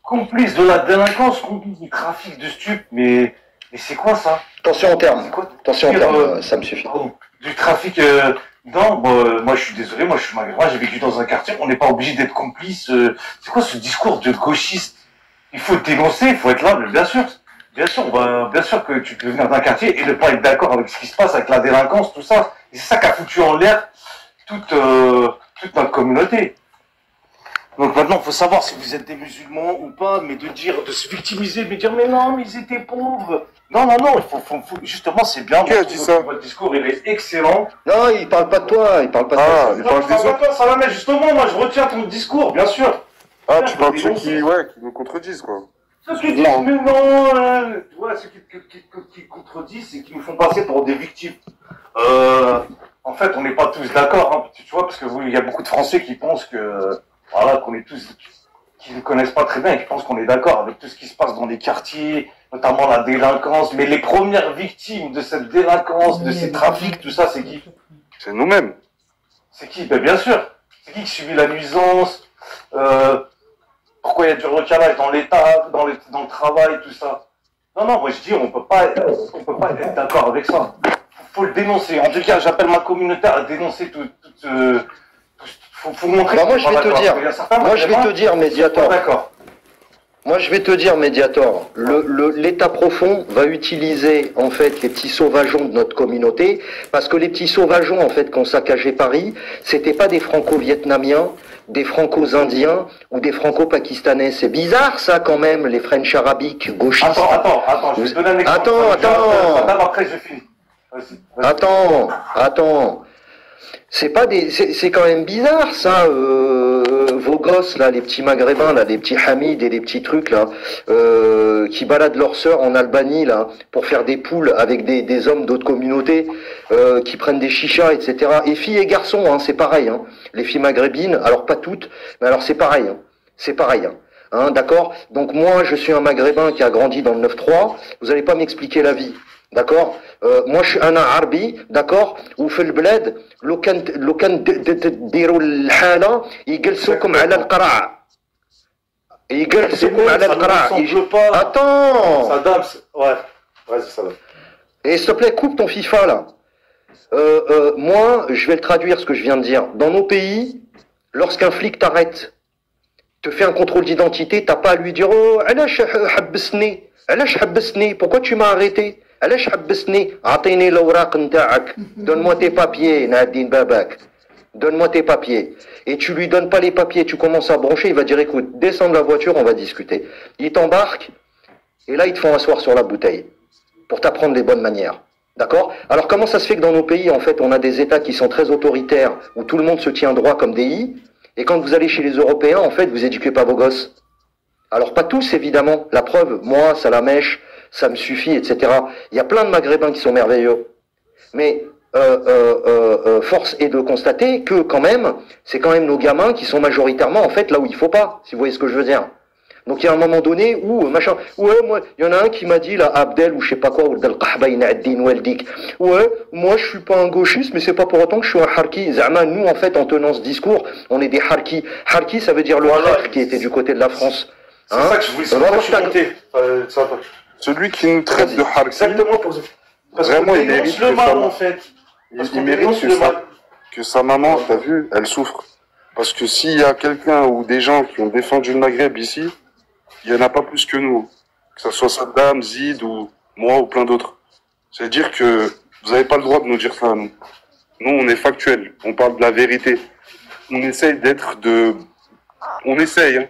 Complice de la délinquance, complice du trafic de stupes, mais c'est quoi ça? Attention en termes. C'est quoi? Attention en termes, ça me suffit. Pardon, du trafic, non, bon, moi je suis désolé, moi je suis maghrébin, j'ai vécu dans un quartier, on n'est pas obligé d'être complice. C'est quoi ce discours de gauchiste? Il faut dénoncer, il faut être là, mais bien sûr, bien sûr que tu peux venir d'un quartier et ne pas être d'accord avec ce qui se passe avec la délinquance, tout ça. Et c'est ça qui a foutu en l'air toute notre communauté. Donc maintenant, il faut savoir si vous êtes des musulmans ou pas, mais de se victimiser, mais dire mais non, mais ils étaient pauvres. Non, justement, c'est bien. Qui a dit ça? Votre discours, il est excellent. Non, il parle pas de toi, il parle pas de toi. Il parle des autres. Ça va, mais justement, moi, je retiens ton discours, bien sûr. Ah, tu parles de ceux qui nous contredisent, quoi. Ceux qui disent, mais non, tu vois, ceux qui contredisent et qui nous font passer pour des victimes. En fait, on n'est pas tous d'accord, hein, tu vois, parce que il y a beaucoup de Français qui pensent que, voilà, qu'on est tous, qui ne connaissent pas très bien et qui pensent qu'on est d'accord avec tout ce qui se passe dans les quartiers, notamment la délinquance. Mais les premières victimes de cette délinquance, de ces trafics, tout ça, c'est qui? C'est nous-mêmes. C'est qui? Ben, bien sûr. C'est qui subit la nuisance? Pourquoi il y a du recalage dans l'État, dans le travail, tout ça? Non, moi je dis, on peut pas être d'accord avec ça. Faut le dénoncer. En tout cas, j'appelle ma communauté à dénoncer faut montrer. Bah moi je vais te dire, Mediator. D'accord. Moi je vais te dire, Mediator, l'État profond va utiliser en fait les petits sauvageons de notre communauté, parce que les petits sauvageons en fait qui ont saccagé Paris, c'était pas des franco-vietnamiens, des franco-indiens ou des franco-pakistanais. C'est bizarre ça quand même, les French arabiques gauchistes. Attends, je vais te donner un exemple. Attends. Après je finis. Vas-y. Attends. C'est pas des, c'est quand même bizarre ça, vos gosses là, les petits maghrébins là, les petits Hamid et les petits trucs là, qui baladent leurs sœurs en Albanie là, pour faire des poules avec des hommes d'autres communautés, qui prennent des chichas, etc. Et filles et garçons, hein, c'est pareil, hein. Les filles maghrébines, alors pas toutes, mais alors c'est pareil, hein. C'est pareil, hein. Hein, d'accord? Donc moi, je suis un maghrébin qui a grandi dans le 9-3, vous allez pas m'expliquer la vie. D'accord, moi je suis un arabi, d'accord, وفي البلاد لو كان ديروا الحالة يجلسوكم على القرع Attends. Saddam, ouais, vas-y Saddam. Et s'il te plaît, coupe ton FIFA là. Moi, je vais le traduire ce que je viens de dire. Dans nos pays, lorsqu'un flic t'arrête, te fait un contrôle d'identité, t'as pas à lui dire oh, علاش حبسني, pourquoi tu m'as arrêté? علاش حبسني؟ أعطيني الأوراق نتاعك. Donne-moi tes papiers, Nadine Babak. Donne-moi tes papiers. Et tu lui donnes pas les papiers, tu commences à broncher, il va dire écoute, descends de la voiture, on va discuter. Il t'embarque, et là ils te font asseoir sur la bouteille, pour t'apprendre les bonnes manières. D'accord? Alors comment ça se fait que dans nos pays, en fait, on a des États qui sont très autoritaires, où tout le monde se tient droit comme des i, et quand vous allez chez les Européens, en fait, vous éduquez pas vos gosses. Alors pas tous, évidemment. La preuve, moi, Salamèche, ça me suffit, etc. Il y a plein de Maghrébins qui sont merveilleux. Mais force est de constater que quand même, c'est quand même nos gamins qui sont majoritairement en fait là où il faut pas, si vous voyez ce que je veux dire. Donc il y a un moment donné où machin, ouais moi, il y en a un qui m'a dit là Abdel ou je sais pas quoi ou ouais, moi je suis pas un gauchiste mais c'est pas pour autant que je suis un harki. Zama, nous en fait en tenant ce discours, on est des harki. Harki ça veut dire le traître qui était du côté de la France. C'est ça que je voulais Celui qui nous traite de harki. Exactement pour ça. Parce vraiment, qu'on il mérite le mal en fait. Il mérite que sa maman, t'as vu, elle souffre. Parce que s'il y a quelqu'un ou des gens qui ont défendu le Maghreb ici, il n'y en a pas plus que nous. Que ce soit Saddam, Zid ou moi ou plein d'autres. C'est-à-dire que vous n'avez pas le droit de nous dire ça à nous. Nous, on est factuel. On parle de la vérité. On essaye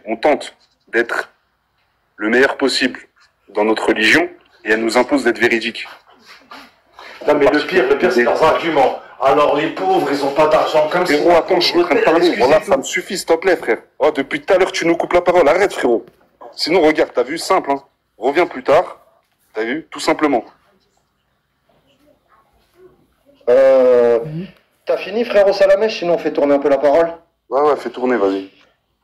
on tente d'être le meilleur possible dans notre religion et elle nous impose d'être véridique. Non mais le pire c'est leurs arguments. Alors les pauvres, ils ont pas d'argent comme ça. Frérot, attends, je suis en train de parler. Voilà, ça me suffit, s'il te plaît, frère. Oh, depuis tout à l'heure, tu nous coupes la parole. Arrête, frérot. Sinon, regarde, t'as vu, simple, hein. Reviens plus tard. T'as vu, tout simplement. T'as fini, frère au Salamèche, sinon on fait tourner un peu la parole. Ouais, fais tourner, vas-y.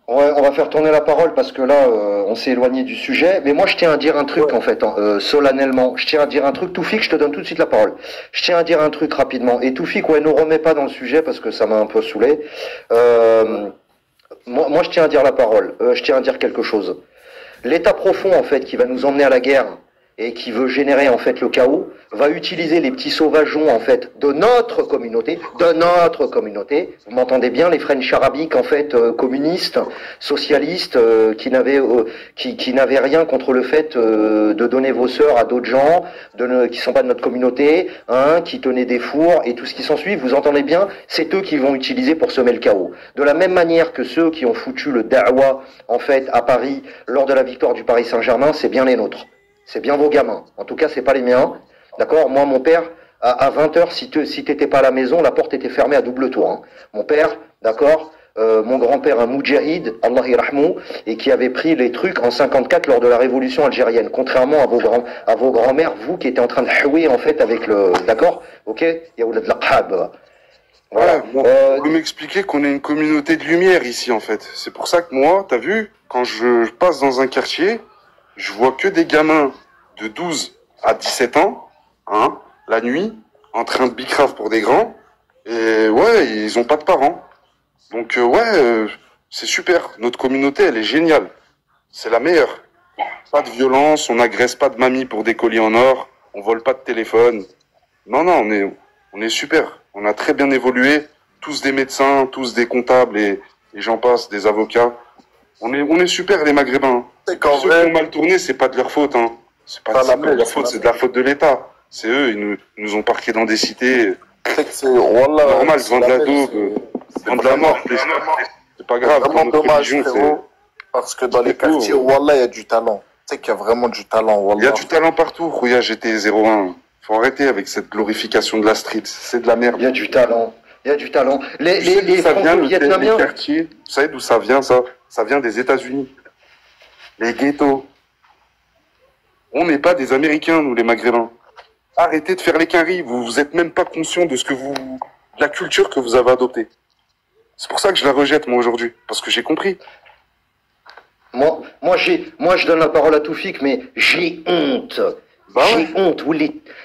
Ouais, on va faire tourner la parole parce que là, on s'est éloigné du sujet. Mais moi, je tiens à dire un truc, en fait, solennellement. Je tiens à dire un truc. Toufik, je te donne tout de suite la parole. Je tiens à dire un truc rapidement. Et Toufik, ouais, ne remets pas dans le sujet parce que ça m'a un peu saoulé. Moi, je tiens à dire la parole. Je tiens à dire quelque chose. L'État profond, en fait, qui va nous emmener à la guerre et qui veut générer, en fait, le chaos, va utiliser les petits sauvageons, en fait, de notre communauté, vous m'entendez bien, les French arabiques, en fait, communistes, socialistes, qui n'avaient rien contre le fait de donner vos sœurs à d'autres gens, qui sont pas de notre communauté, hein, qui tenaient des fours, et tout ce qui s'ensuit, vous entendez bien, c'est eux qui vont utiliser pour semer le chaos. De la même manière que ceux qui ont foutu le da'wa, en fait, à Paris, lors de la victoire du Paris Saint-Germain, c'est bien les nôtres. C'est bien vos gamins. En tout cas, c'est pas les miens. D'accord? Moi, mon père, à 20h, si t'étais pas à la maison, la porte était fermée à double tour. Hein. Mon père, d'accord? Mon grand-père, un moudjahid, Allah yarahmou, et qui avait pris les trucs en 54 lors de la révolution algérienne. Contrairement à vos grands-mères, vous qui étiez en train de houer, en fait, avec le, d'accord? Ok? Yaoula de l'aqhab. Voilà. Ouais, bon, vous m'expliquer qu'on est une communauté de lumière ici, en fait. C'est pour ça que moi, t'as vu, quand je passe dans un quartier, je vois que des gamins de 12 à 17 ans, hein, la nuit, en train de bicrave pour des grands, et ouais, ils ont pas de parents. Donc c'est super. Notre communauté, elle est géniale. C'est la meilleure. Pas de violence, on n'agresse pas de mamie pour des colis en or, on vole pas de téléphone. Non, on est super. On a très bien évolué. Tous des médecins, tous des comptables et j'en passe, des avocats. On est super les Maghrébins. Ceux qui ont mal tourné, c'est pas de leur faute, hein. C'est pas de leur faute, c'est de la faute de l'État. C'est eux, ils nous ont parqués dans des cités. C'est normal, ils vendent de la daube, ils vendent de la mort. C'est pas grave. C'est vraiment dommage, frérot, parce que dans les quartiers, Wallah, il y a du talent. Tu sais qu'il y a vraiment du talent, Wallah. Il y a du talent partout, Rouya, j'étais 01. Faut arrêter avec cette glorification de la street. C'est de la merde. Il y a du talent. Il y a du talent. Les ça vient, franco-vietnamiens. Les quartiers, vous savez d'où ça vient, ça? Ça vient des États-Unis. Les ghettos. On n'est pas des Américains, nous, les Maghrébins. Arrêtez de faire les quinries. Vous êtes même pas conscient de de la culture que vous avez adoptée. C'est pour ça que je la rejette, moi, aujourd'hui. Parce que j'ai compris. Moi, je donne la parole à Toufik, mais j'ai honte. Bah ouais. J'ai honte.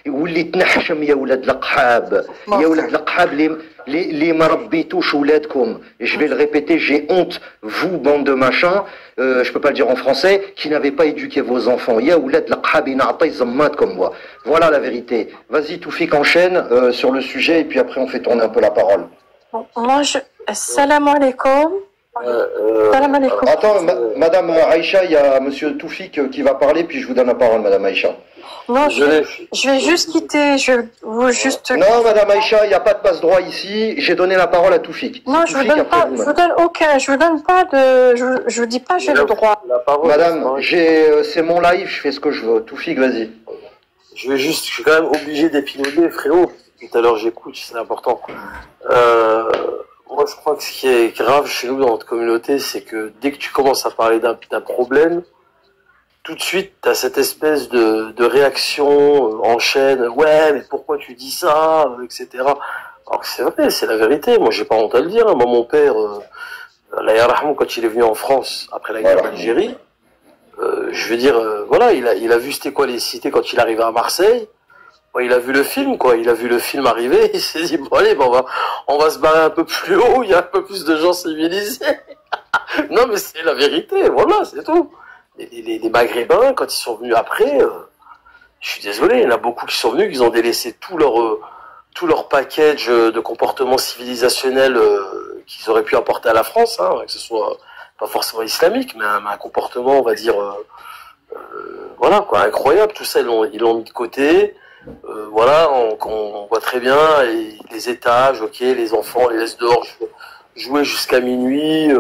وليت نحشم يا ولاد القحاب. يا ولاد القحاب les ما ربيتوش ولادكم. Je vais le répéter, j'ai honte. Vous, bande de machins, je peux pas le dire en français, qui n'avez pas éduqué vos enfants. يا ولاد القحاب نعطي زمات comme moi. Voilà la vérité. Vas-y, Toufik, enchaîne sur le sujet et puis après on fait tourner un peu la parole. Moi, Salam alaikum. Salam alaikum. Attends, Madame Aïcha, il y a Monsieur Toufik qui va parler, puis je vous donne la parole, Madame Aïcha. Non, je vais juste quitter. Non, Madame Aïcha, il n'y a pas de passe-droit ici. J'ai donné la parole à Toufik. Non, je vous donne pas. Je vous donne aucun. Je vous donne pas de. Je vous dis pas j'ai le droit. Madame, c'est mon live. Je fais ce que je veux. Toufik, vas-y. Je suis quand même obligé d'épiloguer, frérot. Tout à l'heure, j'écoute. C'est important. Moi, je crois que ce qui est grave chez nous dans notre communauté, c'est que dès que tu commences à parler d'un problème, tout de suite, t'as cette espèce de réaction en chaîne. Ouais, mais pourquoi tu dis ça, etc. Alors que c'est vrai, c'est la vérité. Moi, j'ai pas honte à le dire. Moi, mon père, Allah yarhamou, quand il est venu en France après la guerre d'Algérie, je veux dire, voilà, il a vu c'était quoi les cités quand il arrivait à Marseille. Il a vu le film, quoi. Il a vu le film arriver. Il s'est dit, bon, allez, on va se barrer un peu plus haut. Il y a un peu plus de gens civilisés. Non, mais c'est la vérité. Voilà, c'est tout. Les Maghrébins, quand ils sont venus après, je suis désolé, il y en a beaucoup qui sont venus, qui ont délaissé tout leur package de comportement civilisationnel qu'ils auraient pu apporter à la France, hein, que ce soit pas forcément islamique, mais un comportement, on va dire, voilà, quoi, incroyable. Tout ça, ils l'ont mis de côté. Voilà, on voit très bien les étages, ok, les enfants, on les laisse dehors jouer jusqu'à minuit.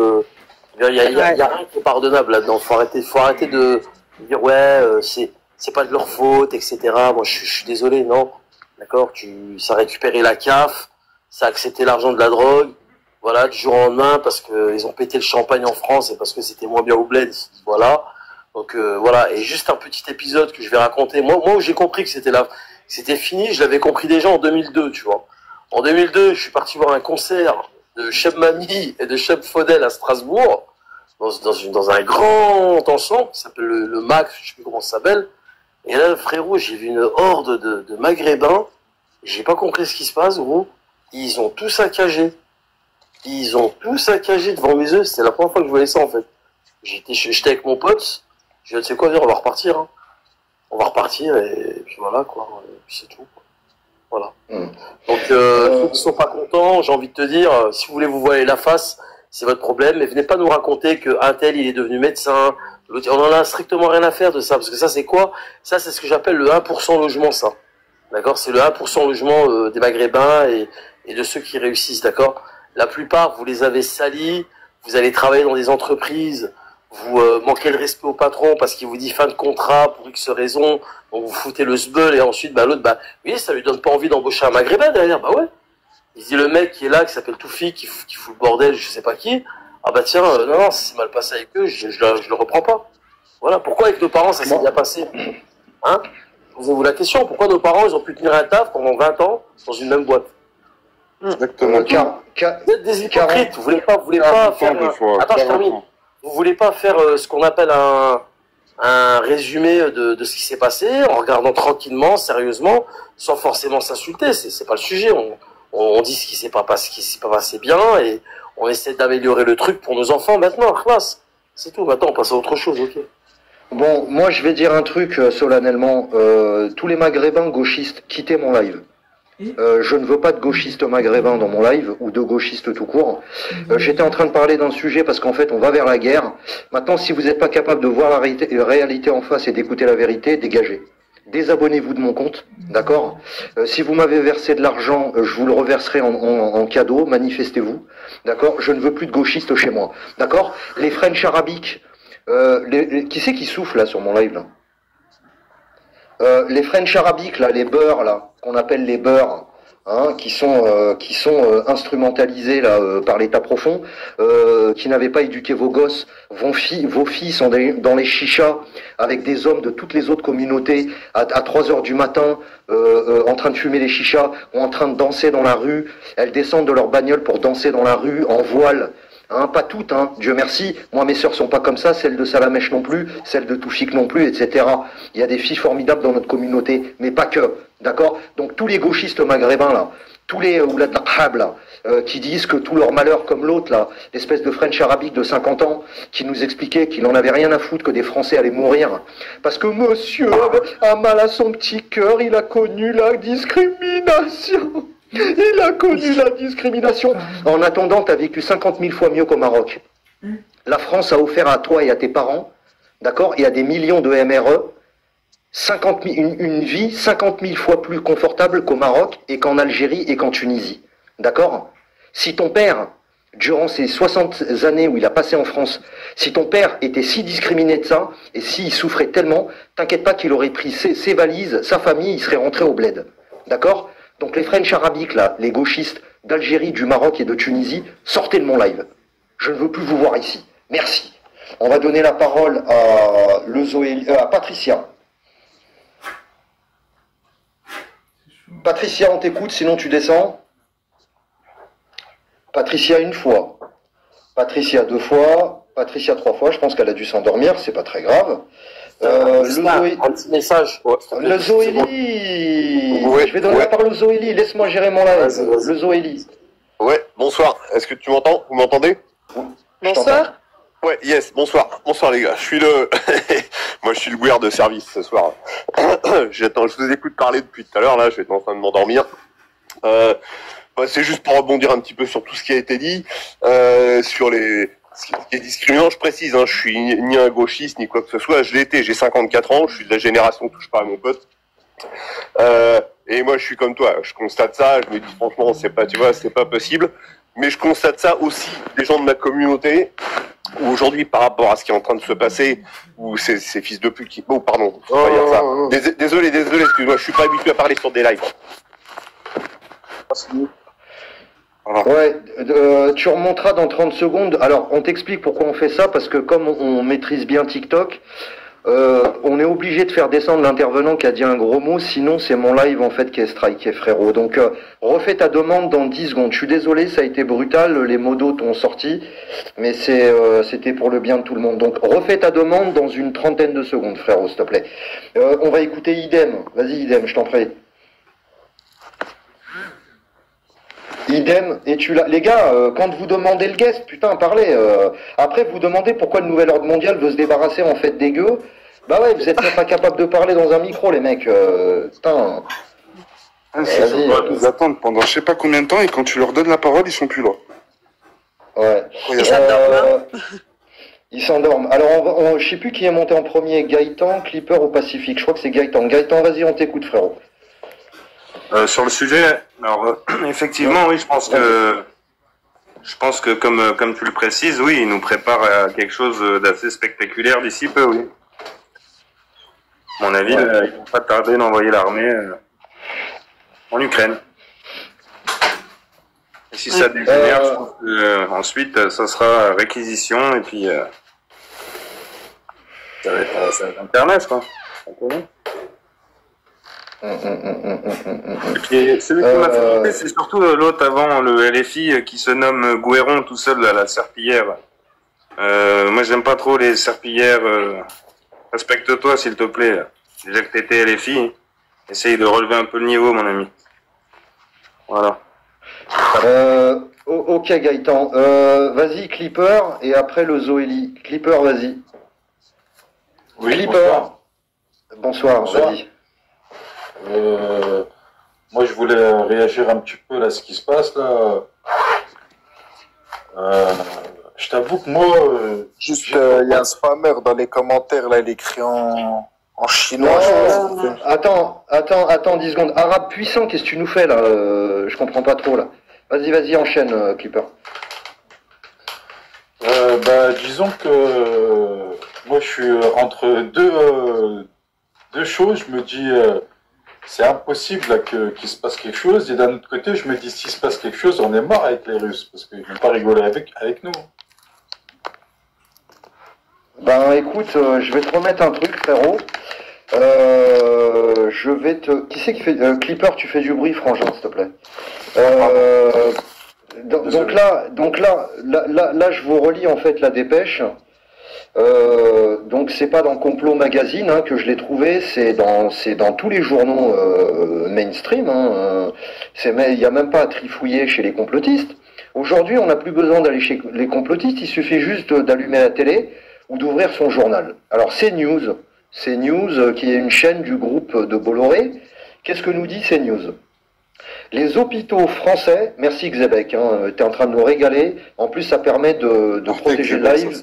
Il y a rien qui est pardonnable là-dedans. Faut arrêter de dire ouais, c'est pas de leur faute, etc. Moi, je suis désolé, non. D'accord, ça a récupéré la CAF, ça a accepté l'argent de la drogue. Voilà, du jour au lendemain, parce que ils ont pété le champagne en France et parce que c'était moins bien au bled. Voilà. Donc voilà. Et juste un petit épisode que je vais raconter. Moi où j'ai compris que c'était fini, je l'avais compris déjà en 2002, tu vois. En 2002, je suis parti voir un concert de Cheb Mami et de Cheb Faudel à Strasbourg, dans un grand ensemble qui s'appelle le MAC, je sais plus comment ça s'appelle. Et là, frérot, j'ai vu une horde de Maghrébins. J'ai pas compris ce qui se passe, gros. Ils ont tout saccagé. Ils ont tout saccagé devant mes yeux. C'était la première fois que je voyais ça, en fait. J'étais avec mon pote. Je dis, tu sais quoi, viens, on va repartir. Hein. On va repartir et puis voilà, quoi. Et puis c'est tout. Voilà. Donc, ceux qui sont pas contents, j'ai envie de te dire, si vous voulez vous voiler la face, c'est votre problème. Mais venez pas nous raconter qu'un tel, il est devenu médecin. On en a strictement rien à faire de ça. Parce que ça, c'est quoi? Ça, c'est ce que j'appelle le 1% logement, ça. D'accord? C'est le 1% logement des Maghrébins et de ceux qui réussissent, d'accord? La plupart, vous les avez salis, vous allez travailler dans des entreprises, vous manquez le respect au patron parce qu'il vous dit fin de contrat pour X raison, donc vous foutez le sbeul et ensuite, bah, l'autre, bah, oui, ça lui donne pas envie d'embaucher un Maghrébin derrière, bah ouais. Il se dit le mec qui est là, qui s'appelle Toufi, qui fout le bordel, je sais pas qui, ah bah tiens, non, si c'est mal passé avec eux, je le reprends pas. Voilà, pourquoi avec nos parents ça s'est bien passé? Hein? Posez-vous la question, pourquoi nos parents, ils ont pu tenir un taf pendant 20 ans dans une même boîte? Exactement. Vous êtes des hypocrites, vous voulez pas faire... Attends, je termine. Vous voulez pas faire ce qu'on appelle un résumé de ce qui s'est passé, en regardant tranquillement, sérieusement, sans forcément s'insulter, c'est pas le sujet. On dit ce qui s'est pas passé bien, et on essaie d'améliorer le truc pour nos enfants maintenant, classe. C'est tout, maintenant on passe à autre chose, ok. Bon, moi je vais dire un truc solennellement. Tous les Maghrébins gauchistes, quittez mon live. Je ne veux pas de gauchistes maghrébins dans mon live, ou de gauchistes tout court. J'étais en train de parler d'un sujet parce qu'en fait on va vers la guerre. Maintenant, si vous n'êtes pas capable de voir la réalité en face et d'écouter la vérité, dégagez. Désabonnez-vous de mon compte, d'accord? Si vous m'avez versé de l'argent, je vous le reverserai en cadeau, manifestez-vous, d'accord? Je ne veux plus de gauchistes chez moi, d'accord? Les French arabiques, qui c'est qui souffle là sur mon live là? Les French arabiques là, les beurs là, qu'on appelle les beurs, hein, qui sont instrumentalisés là par l'État profond, qui n'avaient pas éduqué vos gosses, vos filles sont dans les chichas avec des hommes de toutes les autres communautés à 3 heures du matin, en train de fumer les chichas ou en train de danser dans la rue. Elles descendent de leur bagnole pour danser dans la rue en voile. Hein, pas toutes, hein, Dieu merci. Moi, mes sœurs sont pas comme ça, celles de Salamèche non plus, celles de Toufik non plus, etc. Il y a des filles formidables dans notre communauté, mais pas que, d'accord? Donc tous les gauchistes maghrébins là, tous les oulad al-Qhab là, qui disent que tout leur malheur comme l'autre là, l'espèce de French arabique de 50 ans, qui nous expliquait qu'il en avait rien à foutre que des Français allaient mourir, parce que monsieur a mal à son petit cœur, il a connu la discrimination. Il a connu la discrimination. En attendant, tu as vécu 50 000 fois mieux qu'au Maroc. La France a offert à toi et à tes parents, d'accord, et à des millions de MRE, 50 000, une vie 50 000 fois plus confortable qu'au Maroc et qu'en Algérie et qu'en Tunisie. D'accord? Si ton père, durant ces 60 années où il a passé en France, si ton père était si discriminé de ça, et s'il souffrait tellement, t'inquiète pas qu'il aurait pris ses valises, sa famille, il serait rentré au bled. D'accord? Donc les French arabiques, là, les gauchistes d'Algérie, du Maroc et de Tunisie, sortez de mon live. Je ne veux plus vous voir ici. Merci. On va donner la parole à Patricia. Patricia, on t'écoute, sinon tu descends. Patricia une fois. Patricia 2 fois. Patricia 3 fois. Je pense qu'elle a dû s'endormir, c'est pas très grave. Un petit message. Le Zoélie. Je vais donner la parole au Zoélie. Laisse-moi gérer mon live. Le Zoélie. Ouais, bonsoir. Est-ce que tu m'entends? Vous m'entendez? Bonsoir. Ouais, yes, bonsoir. Bonsoir les gars. Je suis moi je suis le guerre de service ce soir. Je vous écoute parler depuis tout à l'heure là, je vais en train de m'endormir. C'est juste pour rebondir un petit peu sur tout ce qui a été dit, sur ce qui est discriminant, je précise, hein, je suis ni un gauchiste, ni quoi que ce soit, je l'ai été, j'ai 54 ans, je suis de la génération touche pas à mon pote. Et moi, je suis comme toi, je constate ça, je me dis franchement, c'est pas, tu vois, c'est pas possible. Mais je constate ça aussi des gens de ma communauté, où aujourd'hui, par rapport à ce qui est en train de se passer, où ces fils de pute qui... Oh, pardon, faut pas dire ça. Désolé, excuse-moi, je suis pas habitué à parler sur des lives. Ouais, tu remonteras dans 30 secondes. Alors, on t'explique pourquoi on fait ça, parce que comme on maîtrise bien TikTok, on est obligé de faire descendre l'intervenant qui a dit un gros mot, sinon c'est mon live en fait qui est striké, frérot. Donc, refais ta demande dans 10 secondes. Je suis désolé, ça a été brutal, les mots d'eau t'ont sorti, mais c'était pour le bien de tout le monde. Donc, refais ta demande dans une trentaine de secondes, frérot, s'il te plaît. On va écouter Idem. Vas-y, Idem, je t'en prie. Idem, et tu l'as. Les gars, quand vous demandez le guest, putain, parlez. Après, vous demandez pourquoi le nouvel ordre mondial veut se débarrasser en fait des gueux. Bah ouais, vous êtes même pas capable de parler dans un micro, les mecs. Putain. Ils attendent pendant je sais pas combien de temps et quand tu leur donnes la parole, ils sont plus là. Ouais. Ils s'endorment. Ils s'endorment. Alors, je sais plus qui est monté en premier, Gaëtan, Clipper ou Pacifique. Je crois que c'est Gaëtan. Gaëtan, vas-y, on t'écoute, frérot. Sur le sujet, alors effectivement, oui, je pense que comme tu le précises, oui, il nous prépare à quelque chose d'assez spectaculaire d'ici peu, oui. À mon avis, Ouais. il ne va pas tarder d'envoyer l'armée en Ukraine. Et si ça dégénère, je pense que, ensuite, ça sera réquisition et puis ça va être Internet, quoi. Et puis, celui qui m'a fait flipper, c'est surtout l'autre avant, le LFI, qui se nomme Gouéron tout seul à la serpillière. Moi, j'aime pas trop les serpillières. Respecte-toi, s'il te plaît. Déjà que t'étais LFI, essaye de relever un peu le niveau, mon ami. Voilà. Ok, Gaëtan. Vas-y, Clipper, et après le Zoélie. Clipper, vas-y. Oui, Clipper. Bonsoir, vas-y. Moi, je voulais réagir un petit peu là, à ce qui se passe là. Je t'avoue que moi, Juste, il y a un spammer dans les commentaires, là, il écrit en chinois. Attends, 10 secondes. Arabe puissant, qu'est-ce que tu nous fais là Je comprends pas trop là. Vas-y, enchaîne, Clipper. disons que moi, je suis entre deux choses. Je me dis, c'est impossible là, qu'il se passe quelque chose. Et d'un autre côté, je me dis, s'il se passe quelque chose, on est mort avec les Russes. Parce qu'ils vont pas rigoler avec nous. Ben écoute, je vais te remettre un truc, frérot. Je vais te... Qui c'est qui fait... Clipper, tu fais du bruit, frangin, s'il te plaît. Donc là, je vous relis en fait la dépêche. Donc c'est pas dans Complot Magazine hein, que je l'ai trouvé, c'est dans tous les journaux mainstream. Hein, il n'y a même pas à trifouiller chez les complotistes. Aujourd'hui, on n'a plus besoin d'aller chez les complotistes, il suffit juste d'allumer la télé ou d'ouvrir son journal. Alors CNews, qui est une chaîne du groupe de Bolloré, qu'est-ce que nous dit CNews ? Les hôpitaux français, merci Xebec, hein, t'es en train de nous régaler. En plus, ça permet de protéger le live.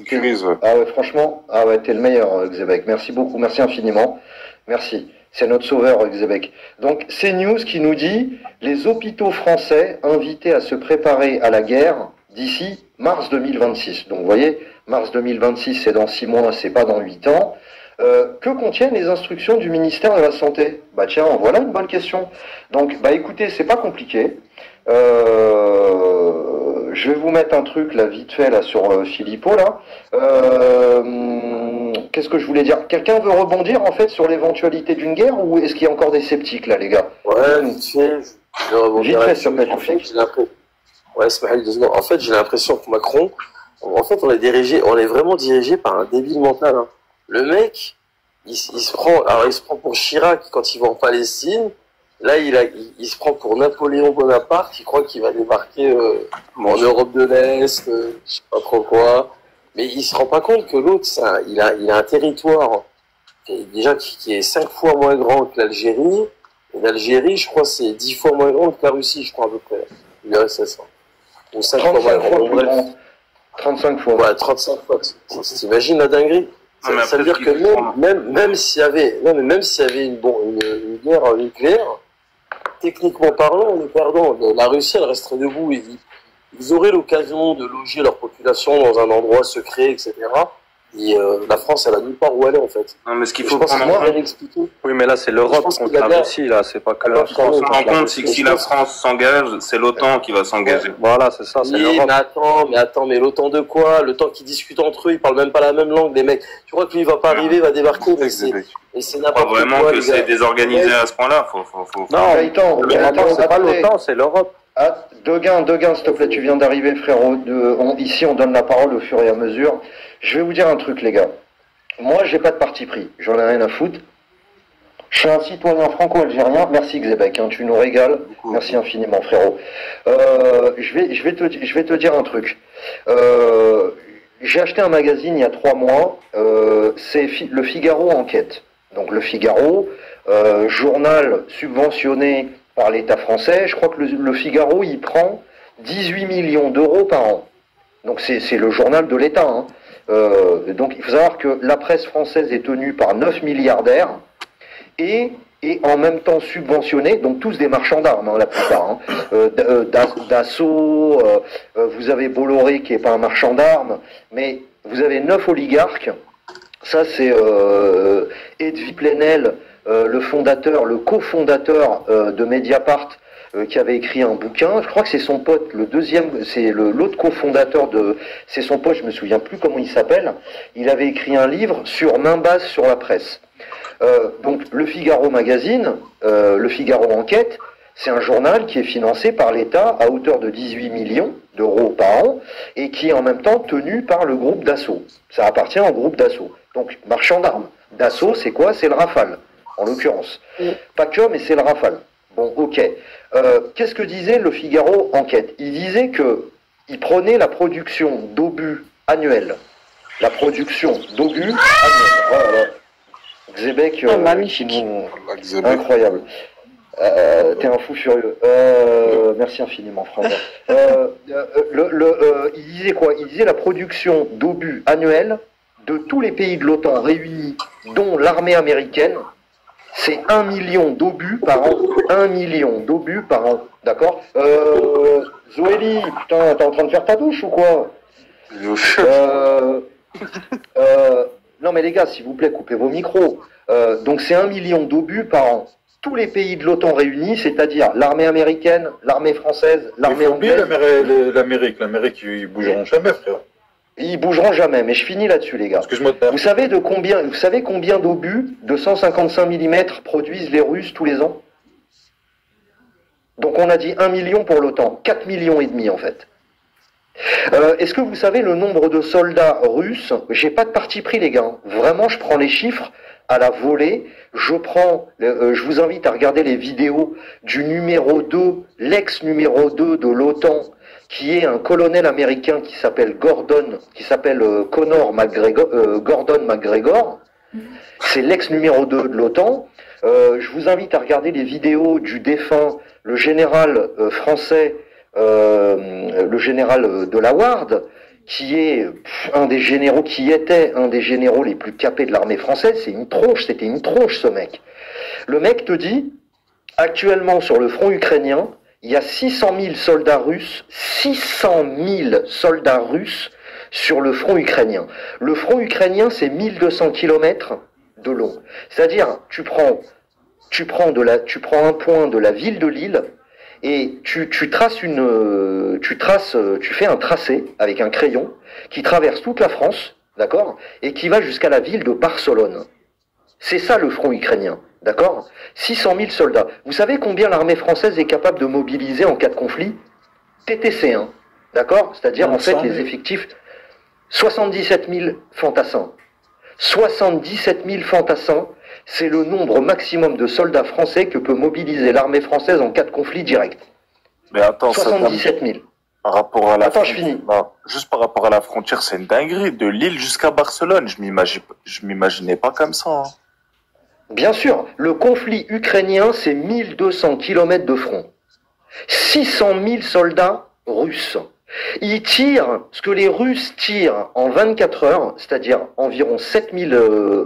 Ah ouais, franchement, t'es le meilleur, Xebec. Merci beaucoup, merci infiniment. Merci. C'est notre sauveur, Xebec. Donc, CNews qui nous dit les hôpitaux français invités à se préparer à la guerre d'ici mars 2026. Donc, vous voyez, mars 2026, c'est dans 6 mois, c'est pas dans 8 ans. Que contiennent les instructions du ministère de la Santé? Bah tiens, voilà une bonne question. Donc, bah écoutez, c'est pas compliqué. Je vais vous mettre un truc là vite fait là sur Philippot là. Qu'est-ce que je voulais dire? Quelqu'un veut rebondir en fait sur l'éventualité d'une guerre ou est-ce qu'il y a encore des sceptiques là, les gars? Ouais, vite fait, je vais rebondir Vite fait, s'il te plaît, En fait, j'ai l'impression que Macron, en fait, on est vraiment dirigé par un débile mental. Hein. Le mec, il se prend pour Chirac quand il va en Palestine. Là, il se prend pour Napoléon Bonaparte. Il croit qu'il va débarquer en Europe de l'Est, je sais pas trop quoi. Mais il se rend pas compte que l'autre, il a un territoire qui est 5 fois moins grand que l'Algérie. Et l'Algérie, je crois, c'est 10 fois moins grand que la Russie, je crois à peu près. L'URSS. Ou 5 fois moins grand. Bref. 35 fois. Ouais, 35 fois. T'imagines la dinguerie? Ça veut dire que même s'il y avait une guerre nucléaire, techniquement parlant, on est perdant. La Russie, elle resterait debout. Ils auraient l'occasion de loger leur population dans un endroit secret, etc. Et la France, elle a nulle part où aller, en fait. Non, mais ce qu'il faut prendre en compte... Oui, mais là, c'est l'Europe contre la Russie, là. C'est pas que la France. Ce qu'il faut prendre en compte, c'est que si la France s'engage, c'est l'OTAN qui va s'engager. Voilà, c'est ça, c'est l'Europe. Mais l'OTAN de quoi? Le temps qu'ils discutent entre eux, ils parlent même pas la même langue, les mecs. Tu crois que lui, il va pas arriver, il va débarquer, et c'est n'importe quoi. Vraiment que c'est désorganisé à ce point-là, Non, c'est pas l'OTAN, c'est l'Europe. Ah, Deguin, s'il te plaît, tu viens d'arriver, frérot. Ici, on donne la parole au fur et à mesure. Je vais vous dire un truc, les gars. Moi, j'ai pas de parti pris. J'en ai rien à foutre. Je suis un citoyen franco-algérien. Merci, Xebec. Hein, tu nous régales. Merci infiniment, frérot. Je vais te dire un truc. J'ai acheté un magazine il y a 3 mois, c'est Le Figaro Enquête. Donc Le Figaro, journal subventionné par l'État français, je crois que le Figaro, il prend 18 millions d'euros par an. Donc c'est le journal de l'État. Hein. Donc il faut savoir que la presse française est tenue par 9 milliardaires et en même temps subventionnés, donc tous des marchands d'armes, hein, la plupart. Hein. Dassault, vous avez Bolloré qui n'est pas un marchand d'armes, mais vous avez 9 oligarques. Ça c'est Edwy Plenel, le fondateur, le cofondateur de Mediapart, qui avait écrit un bouquin. Je crois que c'est son pote, le deuxième, c'est l'autre cofondateur de, c'est son pote, je me souviens plus comment il s'appelle. Il avait écrit un livre sur main basse sur la presse. Donc le Figaro Magazine, le Figaro Enquête, c'est un journal qui est financé par l'État à hauteur de 18 millions d'euros par an et qui est en même temps tenu par le groupe Dassault. Ça appartient au groupe Dassault. Donc marchand d'armes. Dassault, c'est quoi? C'est le Rafale, en l'occurrence. Pas que, mais c'est le Rafale. Bon, ok. Qu'est-ce que disait le Figaro Enquête? Il disait que il prenait la production d'obus annuelle. La production d'obus annuelle. Voilà. Xébec, incroyable. T'es un fou furieux. Merci infiniment, Franck. Il disait quoi? Il disait la production d'obus annuelle de tous les pays de l'OTAN réunis, dont l'armée américaine, c'est 1 million d'obus par an. 1 million d'obus par an. D'accord? Zoélie, putain, t'es en train de faire ta douche ou quoi? Non mais les gars, s'il vous plaît, coupez vos micros. Donc c'est 1 million d'obus par an. Tous les pays de l'OTAN réunis, c'est-à-dire l'armée américaine, l'armée française, l'armée anglaise. L'Amérique, ils bougeront jamais, frère. Ils bougeront jamais, mais je finis là-dessus, les gars. Vous savez combien d'obus de 155 mm produisent les Russes tous les ans? Donc on a dit 1 million pour l'OTAN, 4 millions et demi en fait. Est-ce que vous savez le nombre de soldats russes? J'ai pas de parti pris, les gars. Vraiment, je prends les chiffres à la volée. Je vous invite à regarder les vidéos du numéro 2, l'ex-numéro 2 de l'OTAN, qui est un colonel américain qui s'appelle Gordon McGregor. C'est l'ex-numéro 2 de l'OTAN. Je vous invite à regarder les vidéos du défunt, le général français, le général Delaware, qui est un des généraux, qui était un des généraux les plus capés de l'armée française. C'est une tronche, c'était une tronche, ce mec. Le mec te dit, actuellement sur le front ukrainien, il y a 600 000 soldats russes, 600 000 soldats russes sur le front ukrainien. Le front ukrainien, c'est 1200 km de long. C'est-à-dire, tu prends un point de la ville de Lille et tu fais un tracé avec un crayon qui traverse toute la France, d'accord, et qui va jusqu'à la ville de Barcelone. C'est ça le front ukrainien. D'accord? 600 000 soldats. Vous savez combien l'armée française est capable de mobiliser en cas de conflit? TTC1. D'accord? C'est-à-dire, en fait, les effectifs, 77 000 fantassins. 77 000 fantassins, c'est le nombre maximum de soldats français que peut mobiliser l'armée française en cas de conflit direct. Mais attends, 77 000. Par rapport à la Attends, je finis. Non, juste par rapport à la frontière, c'est une dinguerie. De Lille jusqu'à Barcelone, je m'imaginais pas comme ça. Hein. Bien sûr, le conflit ukrainien, c'est 1200 km de front. 600 000 soldats russes. Ils tirent ce que les Russes tirent en 24 heures, c'est-à-dire environ 7000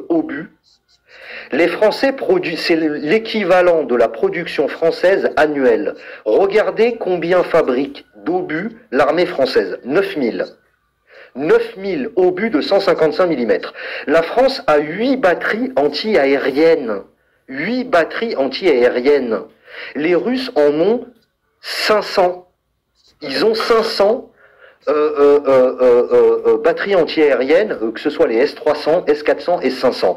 obus. Les Français produisent, c'est l'équivalent de la production française annuelle. Regardez combien fabrique d'obus l'armée française. 9000. 9000 obus de 155 mm. La France a 8 batteries anti-aériennes. 8 batteries anti-aériennes. Les Russes en ont 500. Ils ont 500 batteries anti-aériennes, que ce soit les S-300, S-400 et S-500.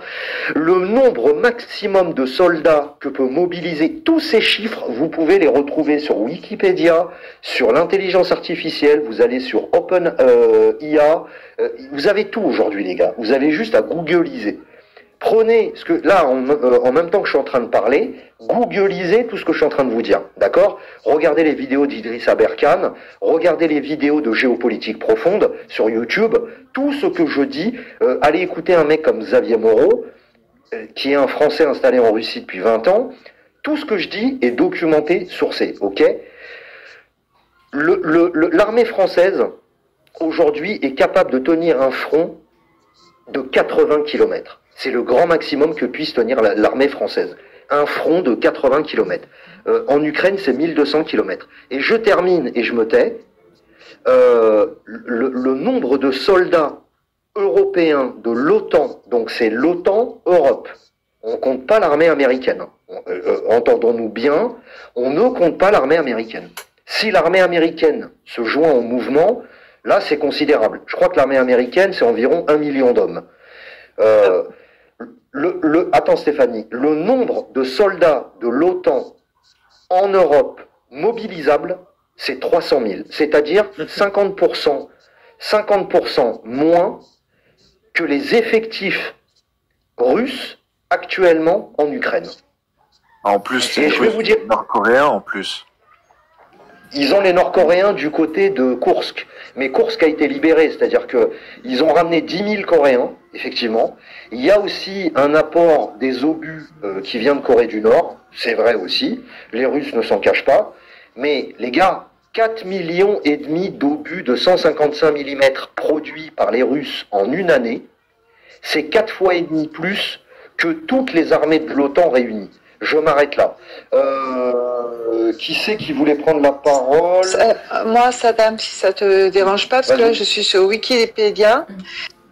Le nombre maximum de soldats que peut mobiliser tous ces chiffres, vous pouvez les retrouver sur Wikipédia, sur l'intelligence artificielle, vous allez sur OpenIA, vous avez tout aujourd'hui les gars, vous avez juste à googliser. Prenez ce que là, en même temps que je suis en train de parler, googlisez tout ce que je suis en train de vous dire, d'accord? Regardez les vidéos d'Idriss Aberkane, regardez les vidéos de géopolitique profonde sur YouTube, tout ce que je dis, allez écouter un mec comme Xavier Moreau, qui est un Français installé en Russie depuis 20 ans, tout ce que je dis est documenté, sourcé, ok? L'armée française, aujourd'hui, est capable de tenir un front de 80 km. C'est le grand maximum que puisse tenir l'armée française. Un front de 80 km. En Ukraine, c'est 1200 km. Et je termine, et je me tais, le nombre de soldats européens de l'OTAN, donc c'est l'OTAN Europe, on compte pas l'armée américaine. Entendons-nous bien, on ne compte pas l'armée américaine. Si l'armée américaine se joint au mouvement, là c'est considérable. Je crois que l'armée américaine c'est environ 1 million d'hommes. Attends Stéphanie, le nombre de soldats de l'OTAN en Europe mobilisables, c'est 300 000. C'est-à-dire 50% moins que les effectifs russes actuellement en Ukraine. En plus, et je vais vous dire, Nord-Coréens en plus. Ils ont les Nord-Coréens du côté de Koursk, mais Koursk a été libéré, c'est-à-dire que ils ont ramené 10 000 Coréens, effectivement. Il y a aussi un apport des obus qui vient de Corée du Nord, c'est vrai aussi. Les Russes ne s'en cachent pas, mais les gars, 4,5 millions d'obus de 155 mm produits par les Russes en une année, c'est 4,5 fois plus que toutes les armées de l'OTAN réunies. Je m'arrête là. Qui c'est qui voulait prendre la parole? Moi, Saddam, si ça te dérange pas, parce que là, je suis sur Wikipédia.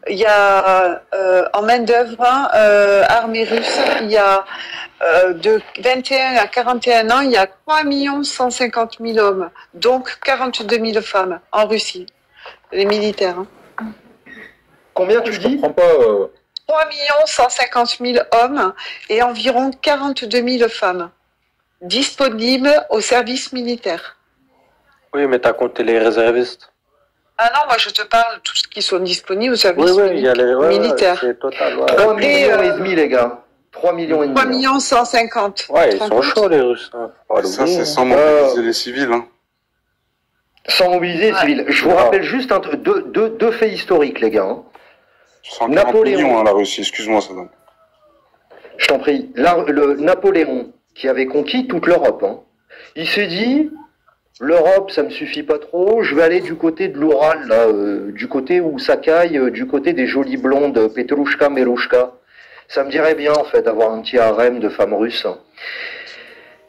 Il y a en main-d'œuvre, armée russe, il y a de 21 à 41 ans, il y a 3 150 000 hommes, donc 42 000 femmes en Russie, les militaires. Hein. Combien tu dis? Je comprends pas. 3 150 000 hommes et environ 42 000 femmes disponibles au service militaire. Oui, mais t'as compté les réservistes. Ah non, moi je te parle de tous ceux qui sont disponibles au service militaire. C'est total, 3 millions et demi, les gars. 3 millions et demi. 3 150. Ouais, ils sont chauds, les Russes. Hein. Ça, c'est sans mobiliser les civils. Hein. Sans mobiliser les civils. Je vous rappelle juste deux faits historiques, les gars. Hein. 140 millions, hein, la Russie, excuse-moi, ça donne. Je t'en prie. Napoléon, qui avait conquis toute l'Europe, hein, il s'est dit, l'Europe, ça me suffit pas trop, je vais aller du côté de l'Oural, là, du côté où ça caille, du côté des jolies blondes, Petrouchka, Melouchka. Ça me dirait bien, en fait, d'avoir un petit harem de femmes russes.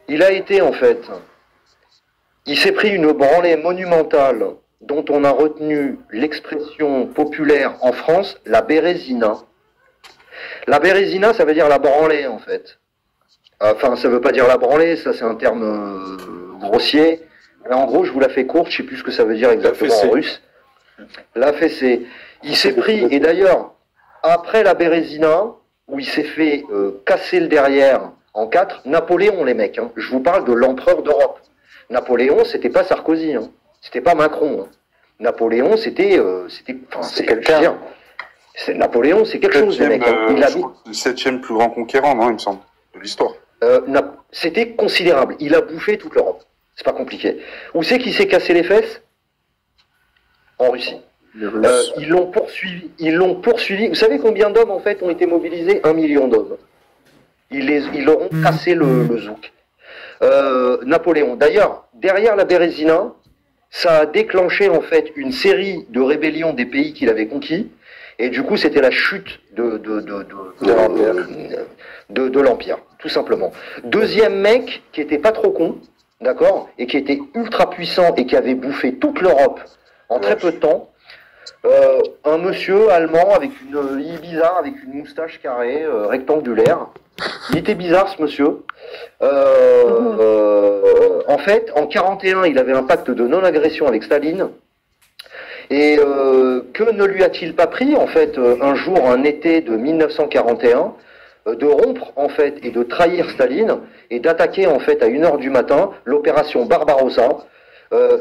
Il a été, en fait, il s'est pris une branlée monumentale dont on a retenu l'expression populaire en France, la bérésina. La bérésina, ça veut dire la branlée, en fait. Enfin, ça veut pas dire la branlée, ça c'est un terme grossier. Mais en gros, je vous la fais courte, je sais plus ce que ça veut dire exactement en russe. La fessée. Il s'est pris, et d'ailleurs, après la bérésina, où il s'est fait casser le derrière en 4, Napoléon, les mecs, hein, je vous parle de l'empereur d'Europe. Napoléon, c'était pas Sarkozy, hein. C'était pas Macron. Hein. Napoléon, c'était c'est quelqu'un. Napoléon, c'est quelque chose, les mecs. Hein. Il a le 7e plus grand conquérant, non, il me semble, de l'histoire. C'était considérable. Il a bouffé toute l'Europe. C'est pas compliqué. Où c'est qu'il s'est cassé les fesses? En Russie. Ils l'ont poursuivi. Vous savez combien d'hommes, en fait, ont été mobilisés? 1 million d'hommes. Ils leur ont cassé le zouk. Napoléon. D'ailleurs, derrière la Bérésina, ça a déclenché en fait une série de rébellions des pays qu'il avait conquis, et du coup c'était la chute de l'Empire, tout simplement. Deuxième mec qui était pas trop con, d'accord, et qui était ultra puissant et qui avait bouffé toute l'Europe en très peu de temps, un monsieur allemand avec il est bizarre, avec une moustache carrée, rectangulaire. Il était bizarre ce monsieur. En fait, en 41, il avait un pacte de non-agression avec Staline. Et que ne lui a-t-il pas pris, en fait, un jour, un été de 1941, de rompre, en fait, et de trahir Staline, et d'attaquer, en fait, à 1h du matin, l'opération Barbarossa,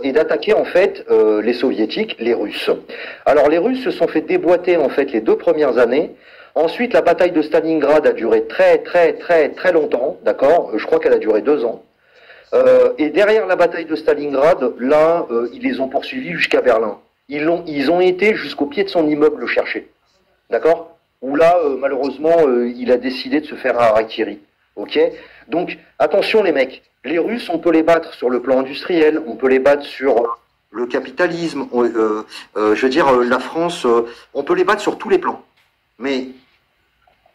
et d'attaquer, en fait, les soviétiques, les Russes. Alors, les Russes se sont fait déboîter, en fait, les 2 premières années, Ensuite, la bataille de Stalingrad a duré très longtemps, d'accord? Je crois qu'elle a duré 2 ans. Et derrière la bataille de Stalingrad, là, ils les ont poursuivis jusqu'à Berlin. Ils ont été jusqu'au pied de son immeuble le chercher, d'accord? Où là, malheureusement, il a décidé de se faire harakiri, ok? Donc, attention les mecs, les Russes, on peut les battre sur le plan industriel, on peut les battre sur le capitalisme, je veux dire, la France, on peut les battre sur tous les plans. Mais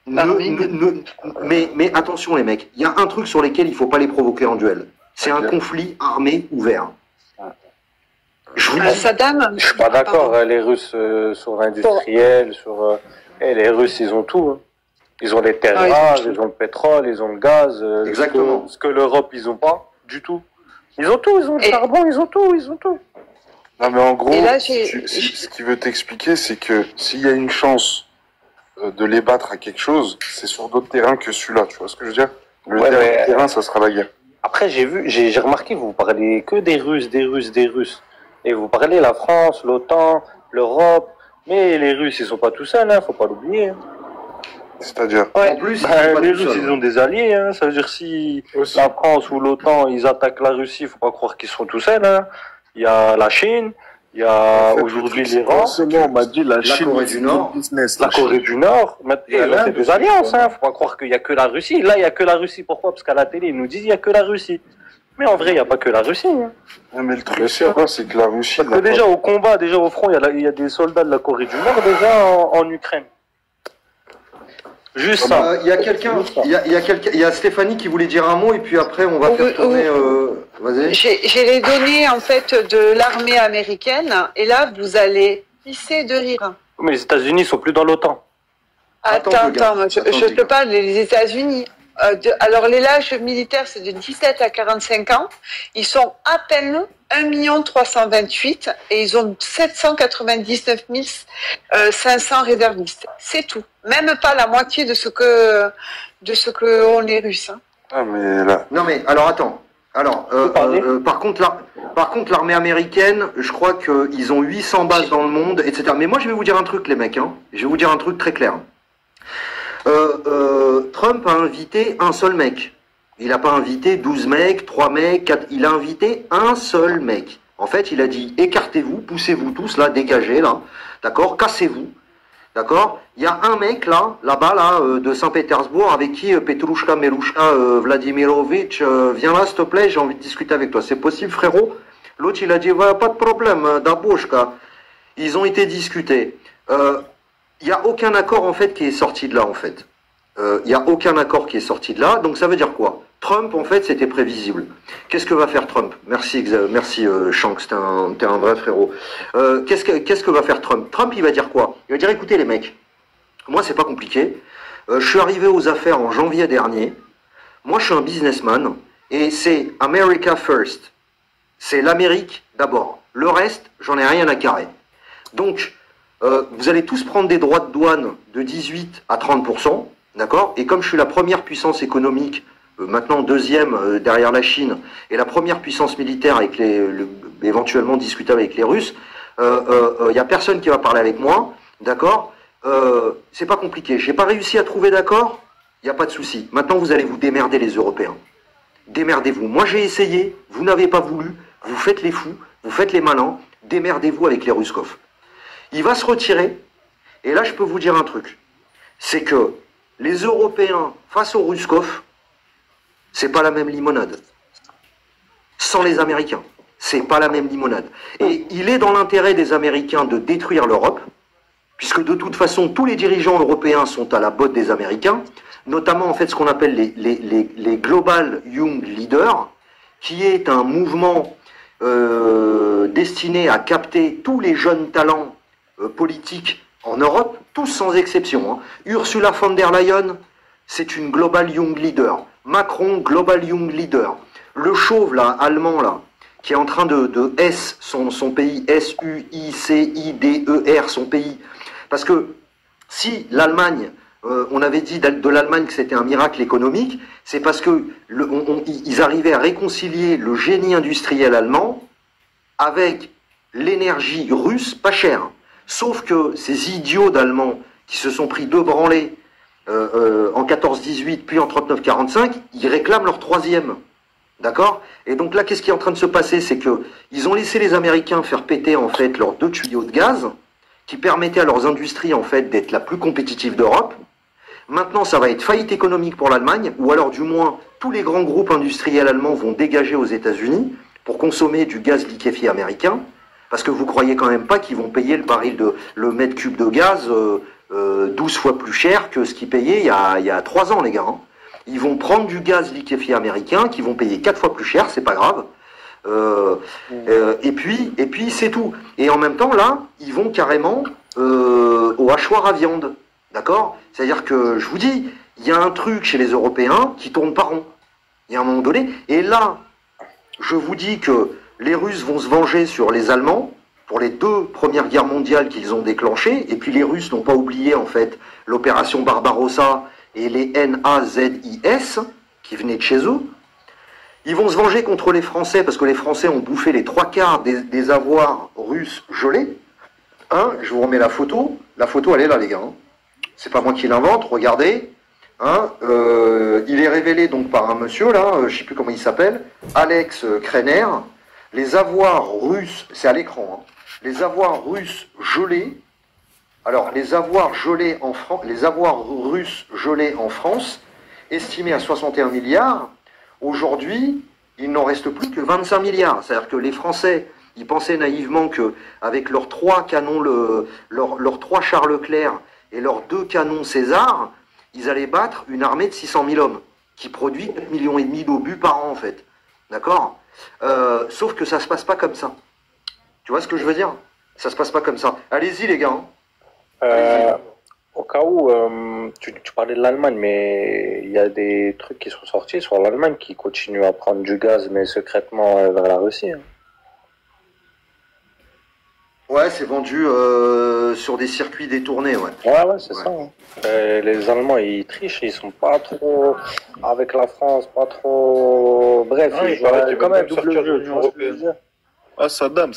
mais attention les mecs, il y a un truc sur lequel il faut pas les provoquer en duel. C'est un conflit armé ouvert. Je vous dis... Saddam. Je suis pas d'accord. Les Russes sur l'industriel, sur les Russes, ils ont tout. Hein. Ils ont les terres rares, ils ont le pétrole, ils ont le gaz. Exactement. Ce que l'Europe, ils ont pas du tout. Ils ont tout. Ils ont le charbon, ils ont tout. Non mais en gros, là, ce qu'il veut t'expliquer, c'est que s'il y a une chance de les battre à quelque chose, c'est sur d'autres terrains que celui-là. Tu vois ce que je veux dire? Le terrain, ça sera la guerre. Après, j'ai remarqué, vous parlez que des Russes. Et vous parlez la France, l'OTAN, l'Europe. Mais les Russes, ils sont pas tout seuls, hein, faut pas l'oublier. C'est-à-dire? En plus, les Russes, ils ont des alliés, hein. Ça veut dire si la France ou l'OTAN, ils attaquent la Russie, faut pas croire qu'ils sont tout seuls, hein. Il y a la Chine, il y a aujourd'hui l'Iran. On m'a dit la Chine, Corée du Nord. La Corée du Nord, c'est des alliances, hein. Faut pas croire qu'il y a que la Russie. Là, il y a que la Russie. Pourquoi? Parce qu'à la télé, ils nous disent il y a que la Russie. Mais en vrai, il n'y a pas que la Russie. Hein. Ouais, mais le truc, c'est quoi? C'est que la Russie... Parce que déjà, au combat, déjà au front, il y a des soldats de la Corée du Nord déjà en Ukraine. Juste ça. Il y a quelqu'un, il y a Stéphanie qui voulait dire un mot et puis après on va faire tourner. Vas-y. J'ai les données en fait de l'armée américaine et là vous allez pisser de rire. Mais les États-Unis sont plus dans l'OTAN. Attends, je te parle des États-Unis. Alors les l'âge militaire c'est de 17 à 45 ans. Ils sont à peine 1 328 000 et ils ont 799 500 réservistes. C'est tout. Même pas la moitié de ce que ont les Russes. Hein. Ah mais là. Non mais alors attends. Alors par contre l'armée américaine, je crois qu'ils ont 800 bases dans le monde, etc. Mais moi je vais vous dire un truc les mecs. Hein. Je vais vous dire un truc très clair. Trump a invité un seul mec. Il n'a pas invité 12 mecs, 3 mecs, 4... Il a invité un seul mec. En fait, il a dit, écartez-vous, poussez-vous tous, là, dégagez, là. D'accord? Cassez-vous. D'accord? Il y a un mec, là-bas, là, de Saint-Pétersbourg, avec qui Petrouchka Merouchka Vladimirovitch, viens là, s'il te plaît, j'ai envie de discuter avec toi. C'est possible, frérot? L'autre, il a dit, ouais, pas de problème, Dabouchka. Ils ont été discutés. Il n'y a aucun accord en fait qui est sorti de là en fait. Il n'y a aucun accord qui est sorti de là. Donc ça veut dire quoi? Trump en fait c'était prévisible. Qu'est-ce que va faire Trump? Merci Shanks, t'es un vrai frérot. Qu'est-ce que va faire Trump? Trump il va dire quoi? Il va dire écoutez les mecs, moi c'est pas compliqué. Je suis arrivé aux affaires en janvier dernier. Moi je suis un businessman et c'est America first. C'est l'Amérique d'abord. Le reste j'en ai rien à carrer. Donc vous allez tous prendre des droits de douane de 18 à 30%, d'accord? Et comme je suis la première puissance économique, maintenant deuxième derrière la Chine, et la première puissance militaire avec éventuellement discutable avec les Russes, il n'y a personne qui va parler avec moi, d'accord? C'est pas compliqué. J'ai pas réussi à trouver d'accord, il n'y a pas de souci. Maintenant vous allez vous démerder les Européens. Démerdez-vous. Moi j'ai essayé, vous n'avez pas voulu, vous faites les fous, vous faites les malins, démerdez-vous avec les Ruskov. Il va se retirer, et là je peux vous dire un truc, c'est que les Européens face aux Ruskov, c'est pas la même limonade. Sans les Américains, c'est pas la même limonade. Et il est dans l'intérêt des Américains de détruire l'Europe, puisque de toute façon tous les dirigeants européens sont à la botte des Américains, notamment en fait ce qu'on appelle les Global Young Leaders, qui est un mouvement destiné à capter tous les jeunes talents politique en Europe, tous sans exception. Hein. Ursula von der Leyen, c'est une Global Young Leader. Macron, Global Young Leader. Le chauve, là, allemand, là, qui est en train de S, son pays, S-U-I-C-I-D-E-R, son pays. Parce que si l'Allemagne, on avait dit de l'Allemagne que c'était un miracle économique, c'est parce que ils arrivaient à réconcilier le génie industriel allemand avec l'énergie russe pas chère. Sauf que ces idiots d'Allemands qui se sont pris 2 branlés en 14-18, puis en 39-45, ils réclament leur 3e. D'accord? Et donc là, qu'est-ce qui est en train de se passer? C'est que ils ont laissé les Américains faire péter en fait leurs 2 tuyaux de gaz qui permettaient à leurs industries en fait d'être la plus compétitive d'Europe. Maintenant, ça va être faillite économique pour l'Allemagne, ou alors du moins tous les grands groupes industriels allemands vont dégager aux États-Unis pour consommer du gaz liquéfié américain, parce que vous croyez quand même pas qu'ils vont payer le mètre cube de gaz 12 fois plus cher que ce qu'ils payaient il y a 3 ans, les gars. Hein. Ils vont prendre du gaz liquéfié américain, qu'ils vont payer 4 fois plus cher, c'est pas grave. Et puis c'est tout. Et en même temps, là, ils vont carrément au hachoir à viande. D'accord? C'est-à-dire que, je vous dis, il y a un truc chez les Européens qui tourne pas rond. Il y a un moment donné. Et là, je vous dis que les Russes vont se venger sur les Allemands pour les 2 premières guerres mondiales qu'ils ont déclenchées. Et puis les Russes n'ont pas oublié, en fait, l'opération Barbarossa et les NAZIS qui venaient de chez eux. Ils vont se venger contre les Français parce que les Français ont bouffé les 3/4 des avoirs russes gelés. Hein, je vous remets la photo. La photo, elle est là, les gars. Hein. C'est pas moi qui l'invente, regardez. Hein, il est révélé donc par un monsieur, là, je sais plus comment il s'appelle, Alex Kreiner. Les avoirs russes, c'est à l'écran, hein, les avoirs russes gelés. Alors, les avoirs gelés en France, les avoirs russes gelés en France, estimés à 61 milliards, aujourd'hui, il n'en reste plus que 25 milliards. C'est-à-dire que les Français, ils pensaient naïvement qu'avec leurs 3 canons, leurs 3 Charles Leclerc et leurs 2 canons César, ils allaient battre une armée de 600 000 hommes, qui produit 4,5 millions d'obus par an, en fait. D'accord? Sauf que ça se passe pas comme ça. Tu vois ce que je veux dire? Ça se passe pas comme ça. Allez-y, les gars. Au cas où, tu parlais de l'Allemagne, mais il y a des trucs qui sont sortis sur l'Allemagne qui continuent à prendre du gaz, mais secrètement vers la Russie. Hein. Ouais, c'est vendu sur des circuits détournés, ouais. Ouais, c'est ça. Hein. Les Allemands, ils trichent, ils sont pas trop avec la France, pas trop... Bref, ils jouent quand même double jeu, tu vois ce que je veux dire. Ah, Saddam.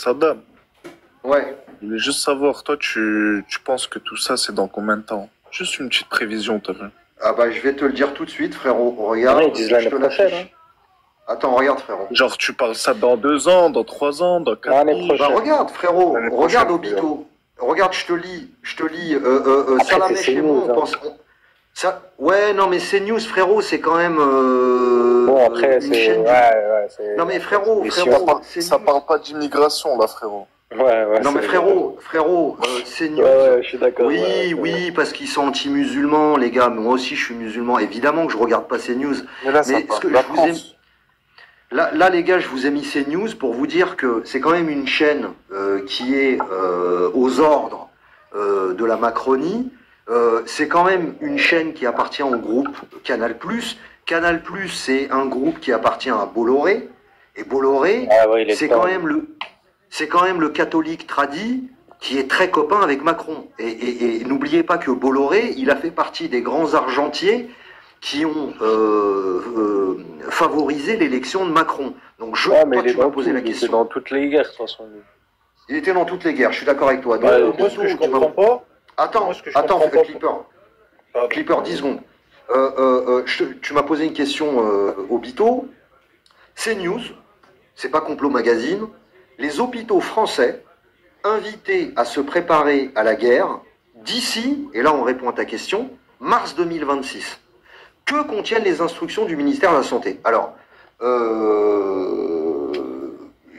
Ouais. Je voulais juste savoir, toi, tu penses que tout ça, c'est dans combien de temps? Juste une petite prévision, t'as vu? Ah bah, je vais te le dire tout de suite, frérot. Regarde, ils disent l'année prochaine. Hein. Attends, regarde, frérot. Genre, tu parles ça dans 2 ans, dans 3 ans, dans 4 ans? Bah, regarde, frérot. Regarde, Obito. Regarde, je te lis. Salamé chez moi, on pense... Ça... Ouais, non, mais CNews, frérot, c'est quand même... Bon, après, c'est... Chaîne... Ouais, non, mais frérot, ça parle pas d'immigration, là, frérot. Ouais, non mais frérot, c'est news. Ouais, je suis d'accord. Oui, parce qu'ils sont anti-musulmans, les gars. Moi aussi, je suis musulman. Évidemment que je regarde pas ces news. Mais là, ça parle de la France. Là, les gars, je vous ai mis ces news pour vous dire que c'est quand même une chaîne qui est aux ordres de la Macronie. C'est quand même une chaîne qui appartient au groupe Canal+. Canal+, c'est un groupe qui appartient à Bolloré. Et Bolloré, c'est quand même le catholique tradi qui est très copain avec Macron. Et n'oubliez pas que Bolloré, il a fait partie des grands argentiers qui ont favorisé l'élection de Macron. Donc toi, tu m'as posé la question. Il était dans toutes les guerres, de toute façon. Il était dans toutes les guerres, je suis d'accord avec toi. Donc, moi, ce que je comprends pas... Attends, Clipper, 10 secondes. Tu m'as posé une question au Bito. CNews, c'est pas Complot Magazine. Les hôpitaux français invités à se préparer à la guerre d'ici, et là on répond à ta question, mars 2026. Que contiennent les instructions du ministère de la Santé? Alors,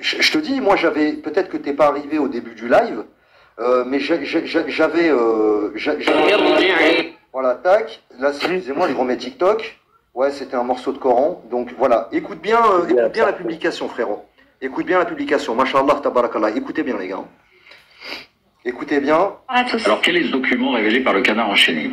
je te dis, moi j'avais, peut-être que t'es pas arrivé au début du live, mais j'avais... Voilà, tac, là excusez-moi, je remets TikTok. Ouais, c'était un morceau de Coran. Donc voilà, écoute bien la publication, frérot. Écoute bien la publication. Masha'Allah, tabarakallah. Écoutez bien, les gars. Écoutez bien. Alors, quel est ce document révélé par le Canard enchaîné?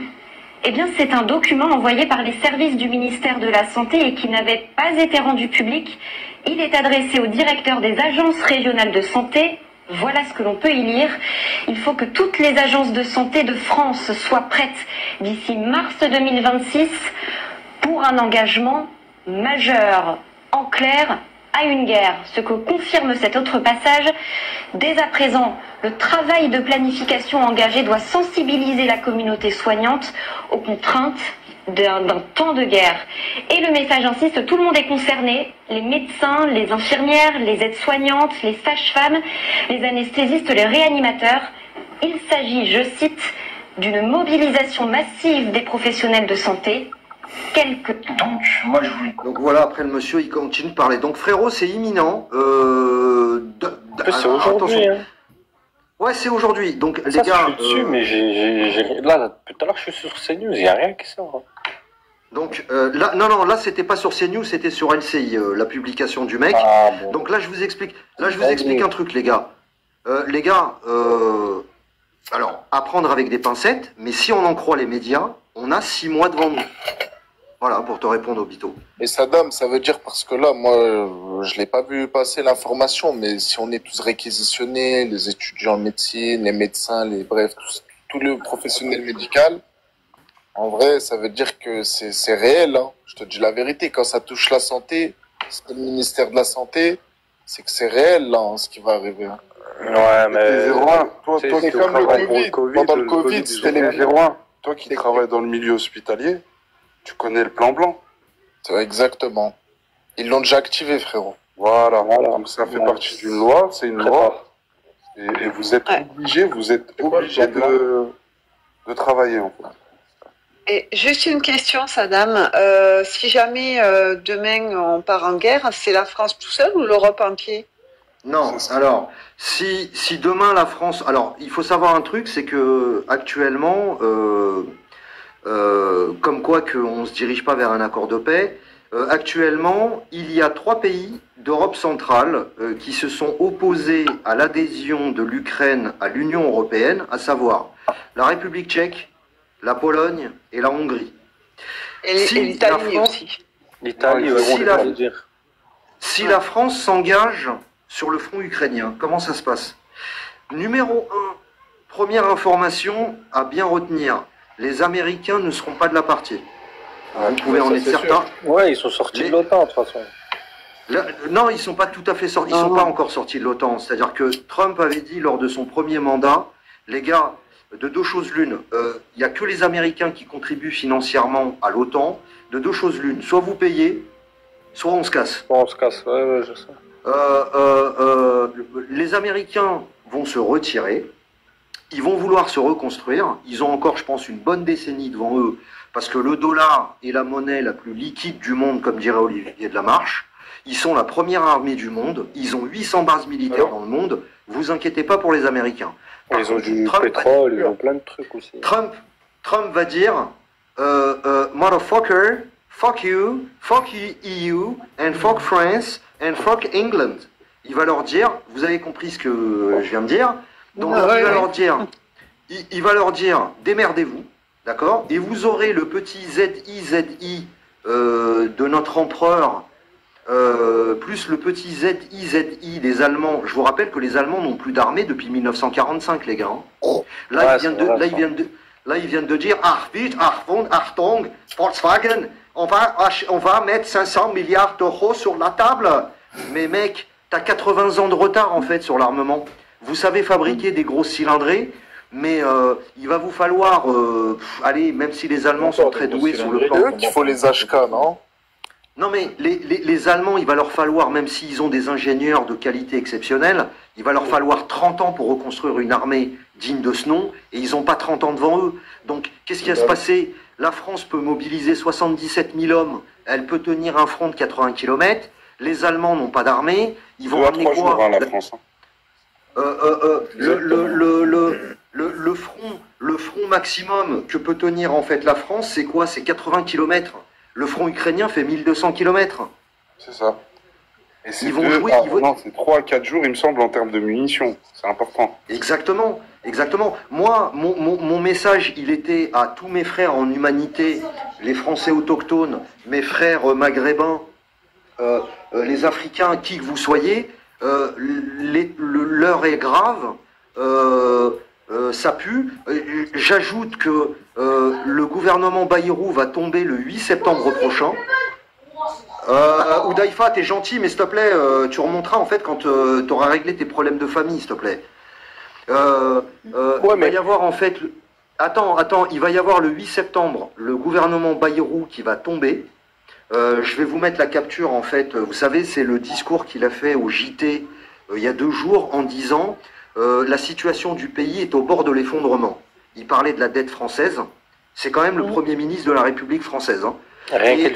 Eh bien, c'est un document envoyé par les services du ministère de la Santé et qui n'avait pas été rendu public. Il est adressé au directeur des agences régionales de santé. Voilà ce que l'on peut y lire. Il faut que toutes les agences de santé de France soient prêtes d'ici mars 2026 pour un engagement majeur. En clair, à une guerre. Ce que confirme cet autre passage, dès à présent, le travail de planification engagé doit sensibiliser la communauté soignante aux contraintes d'un temps de guerre. Et le message insiste, tout le monde est concerné, les médecins, les infirmières, les aides-soignantes, les sages-femmes, les anesthésistes, les réanimateurs. Il s'agit, je cite, d'une mobilisation massive des professionnels de santé. Donc voilà, après le monsieur, il continue de parler. Donc frérot, c'est imminent. C'est aujourd'hui. Hein. Ouais, c'est aujourd'hui. Donc ça, les gars. Je suis dessus, mais là, tout à l'heure, je suis sur CNews, il n'y a rien qui sort. Donc là, là, c'était pas sur CNews, c'était sur LCI, la publication du mec. Ah, bon. Donc là, je vous explique. Là, je vous explique un truc, les gars. Alors, à prendre avec des pincettes, mais si on en croit les médias, on a 6 mois devant nous. Voilà, pour te répondre, Obito. Et Saddam, ça veut dire, parce que là, moi, je l'ai pas vu passer l'information, mais si on est tous réquisitionnés, les étudiants en médecine, les médecins, bref, tout le professionnel médical, en vrai, ça veut dire que c'est réel. Hein. Je te dis la vérité, quand ça touche la santé, c'est le ministère de la Santé, c'est que c'est réel, là, hein, ce qui va arriver. Hein. Ouais, mais... Toi, c'est comme le Covid. Pendant le Covid, c'était les 01. Toi qui travailles dans le milieu hospitalier, tu connais le plan blanc. Exactement. Ils l'ont déjà activé, frérot. Voilà. Donc ça fait partie d'une loi, c'est une loi. Et vous êtes obligé, de travailler, en fait. Et juste une question, Saddam. Si jamais demain on part en guerre, c'est la France tout seul ou l'Europe entière? Non, alors, si demain la France... Alors, il faut savoir un truc, c'est que actuellement, comme quoi qu'on ne se dirige pas vers un accord de paix, actuellement, il y a 3 pays d'Europe centrale qui se sont opposés à l'adhésion de l'Ukraine à l'Union européenne, à savoir la République tchèque, la Pologne et la Hongrie. Et l'Italie aussi. L'Italie, si la France s'engage sur le front ukrainien, comment ça se passe? Numéro 1, première information à bien retenir, les Américains ne seront pas de la partie. Vous pouvez en être certain. Ouais, ils sont sortis de l'OTAN, de toute façon. Non, ils sont pas tout à fait sortis, ils sont pas encore sortis de l'OTAN. C'est-à-dire que Trump avait dit lors de son premier mandat, les gars, de 2 choses l'une, il n'y a que les Américains qui contribuent financièrement à l'OTAN, de 2 choses l'une, soit vous payez, soit on se casse. On se casse, ouais, je sais. Les Américains vont se retirer, ils vont vouloir se reconstruire, ils ont encore, je pense, une bonne décennie devant eux, parce que le dollar est la monnaie la plus liquide du monde, comme dirait Olivier de la Marche. Ils sont la première armée du monde, ils ont 800 bases militaires dans le monde, vous inquiétez pas pour les Américains. Ils ont du pétrole, ils ont plein de trucs aussi. Trump va dire, motherfucker, fuck you, fuck EU, and fuck France, and fuck England. Il va leur dire, vous avez compris ce que je viens de dire, donc il va leur dire, démerdez-vous, d'accord, et vous aurez le petit ZIZI de notre empereur, plus le petit ZIZI des Allemands. Je vous rappelle que les Allemands n'ont plus d'armée depuis 1945, les gars. Là, ils viennent de dire, Achtung, Volkswagen, on va mettre 500 milliards d'euros sur la table. Mais mec, t'as 80 ans de retard en fait sur l'armement. Vous savez fabriquer des grosses cylindrées, mais il va vous falloir, allez, même si les Allemands sont très doués sur le plan. C'est eux qu'il faut les HK, non? Non mais les Allemands, il va leur falloir, même s'ils ont des ingénieurs de qualité exceptionnelle, il va leur falloir 30 ans pour reconstruire une armée digne de ce nom, et ils n'ont pas 30 ans devant eux. Donc qu'est-ce qui va se passer? La France peut mobiliser 77 000 hommes, elle peut tenir un front de 80 km, les Allemands n'ont pas d'armée, ils vont ramener quoi? La France. Le front maximum que peut tenir en fait la France, c'est quoi? C'est 80 km. Le front ukrainien fait 1200 km. C'est ça. Et c'est 3 à 4 jours, il me semble, en termes de munitions. C'est important. Exactement. Moi, mon message, il était à tous mes frères en humanité, les Français autochtones, mes frères maghrébins, les Africains, qui que vous soyez, l'heure est grave. Ça pue. J'ajoute que le gouvernement Bayrou va tomber le 8 septembre prochain. Oudaïfa, t'es gentil, mais s'il te plaît, tu remonteras en fait quand tu auras réglé tes problèmes de famille, s'il te plaît. Il va y avoir en fait... Attends, il va y avoir le 8 septembre le gouvernement Bayrou qui va tomber. Je vais vous mettre la capture en fait. Vous savez, c'est le discours qu'il a fait au JT il y a 2 jours en disant la situation du pays est au bord de l'effondrement. Il parlait de la dette française. C'est quand même le Premier ministre de la République française. Hein. Et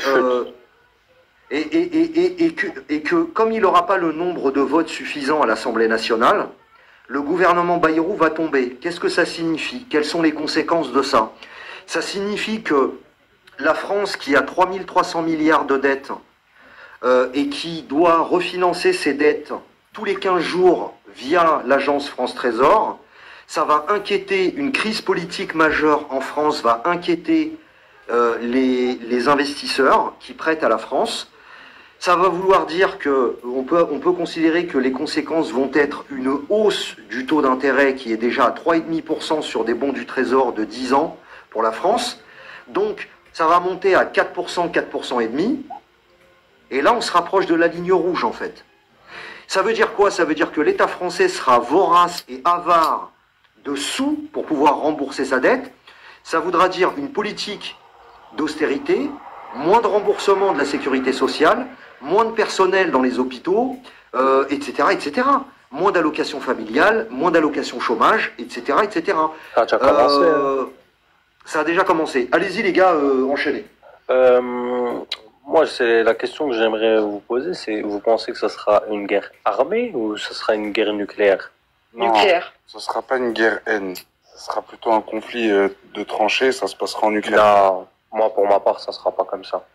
que comme il n'aura pas le nombre de votes suffisants à l'Assemblée nationale, le gouvernement Bayrou va tomber. Qu'est-ce que ça signifie? Quelles sont les conséquences de ça? Ça signifie que la France, qui a 3300 milliards de dettes et qui doit refinancer ses dettes tous les 15 jours via l'agence France Trésor, ça va inquiéter, une crise politique majeure en France va inquiéter les investisseurs qui prêtent à la France. Ça va vouloir dire que on peut considérer que les conséquences vont être une hausse du taux d'intérêt qui est déjà à 3,5% sur des bons du Trésor de 10 ans pour la France. Donc, ça va monter à 4%, 4% et demi. Et là, on se rapproche de la ligne rouge, en fait. Ça veut dire quoi? Ça veut dire que l'État français sera vorace et avare de sous pour pouvoir rembourser sa dette. Ça voudra dire une politique d'austérité, moins de remboursement de la sécurité sociale, moins de personnel dans les hôpitaux, etc., etc. Moins d'allocations familiales, moins d'allocations chômage, etc., etc. Ça a déjà commencé. Ça a déjà commencé. Allez-y les gars, enchaînez. Moi, c'est la question que j'aimerais vous poser, c'est vous pensez que ça sera une guerre armée ou ça sera une guerre nucléaire? Nucléaire. Ce sera pas une guerre haine. Ce sera plutôt un conflit de tranchées, ça se passera en Ukraine. Non, moi pour ma part, ça sera pas comme ça.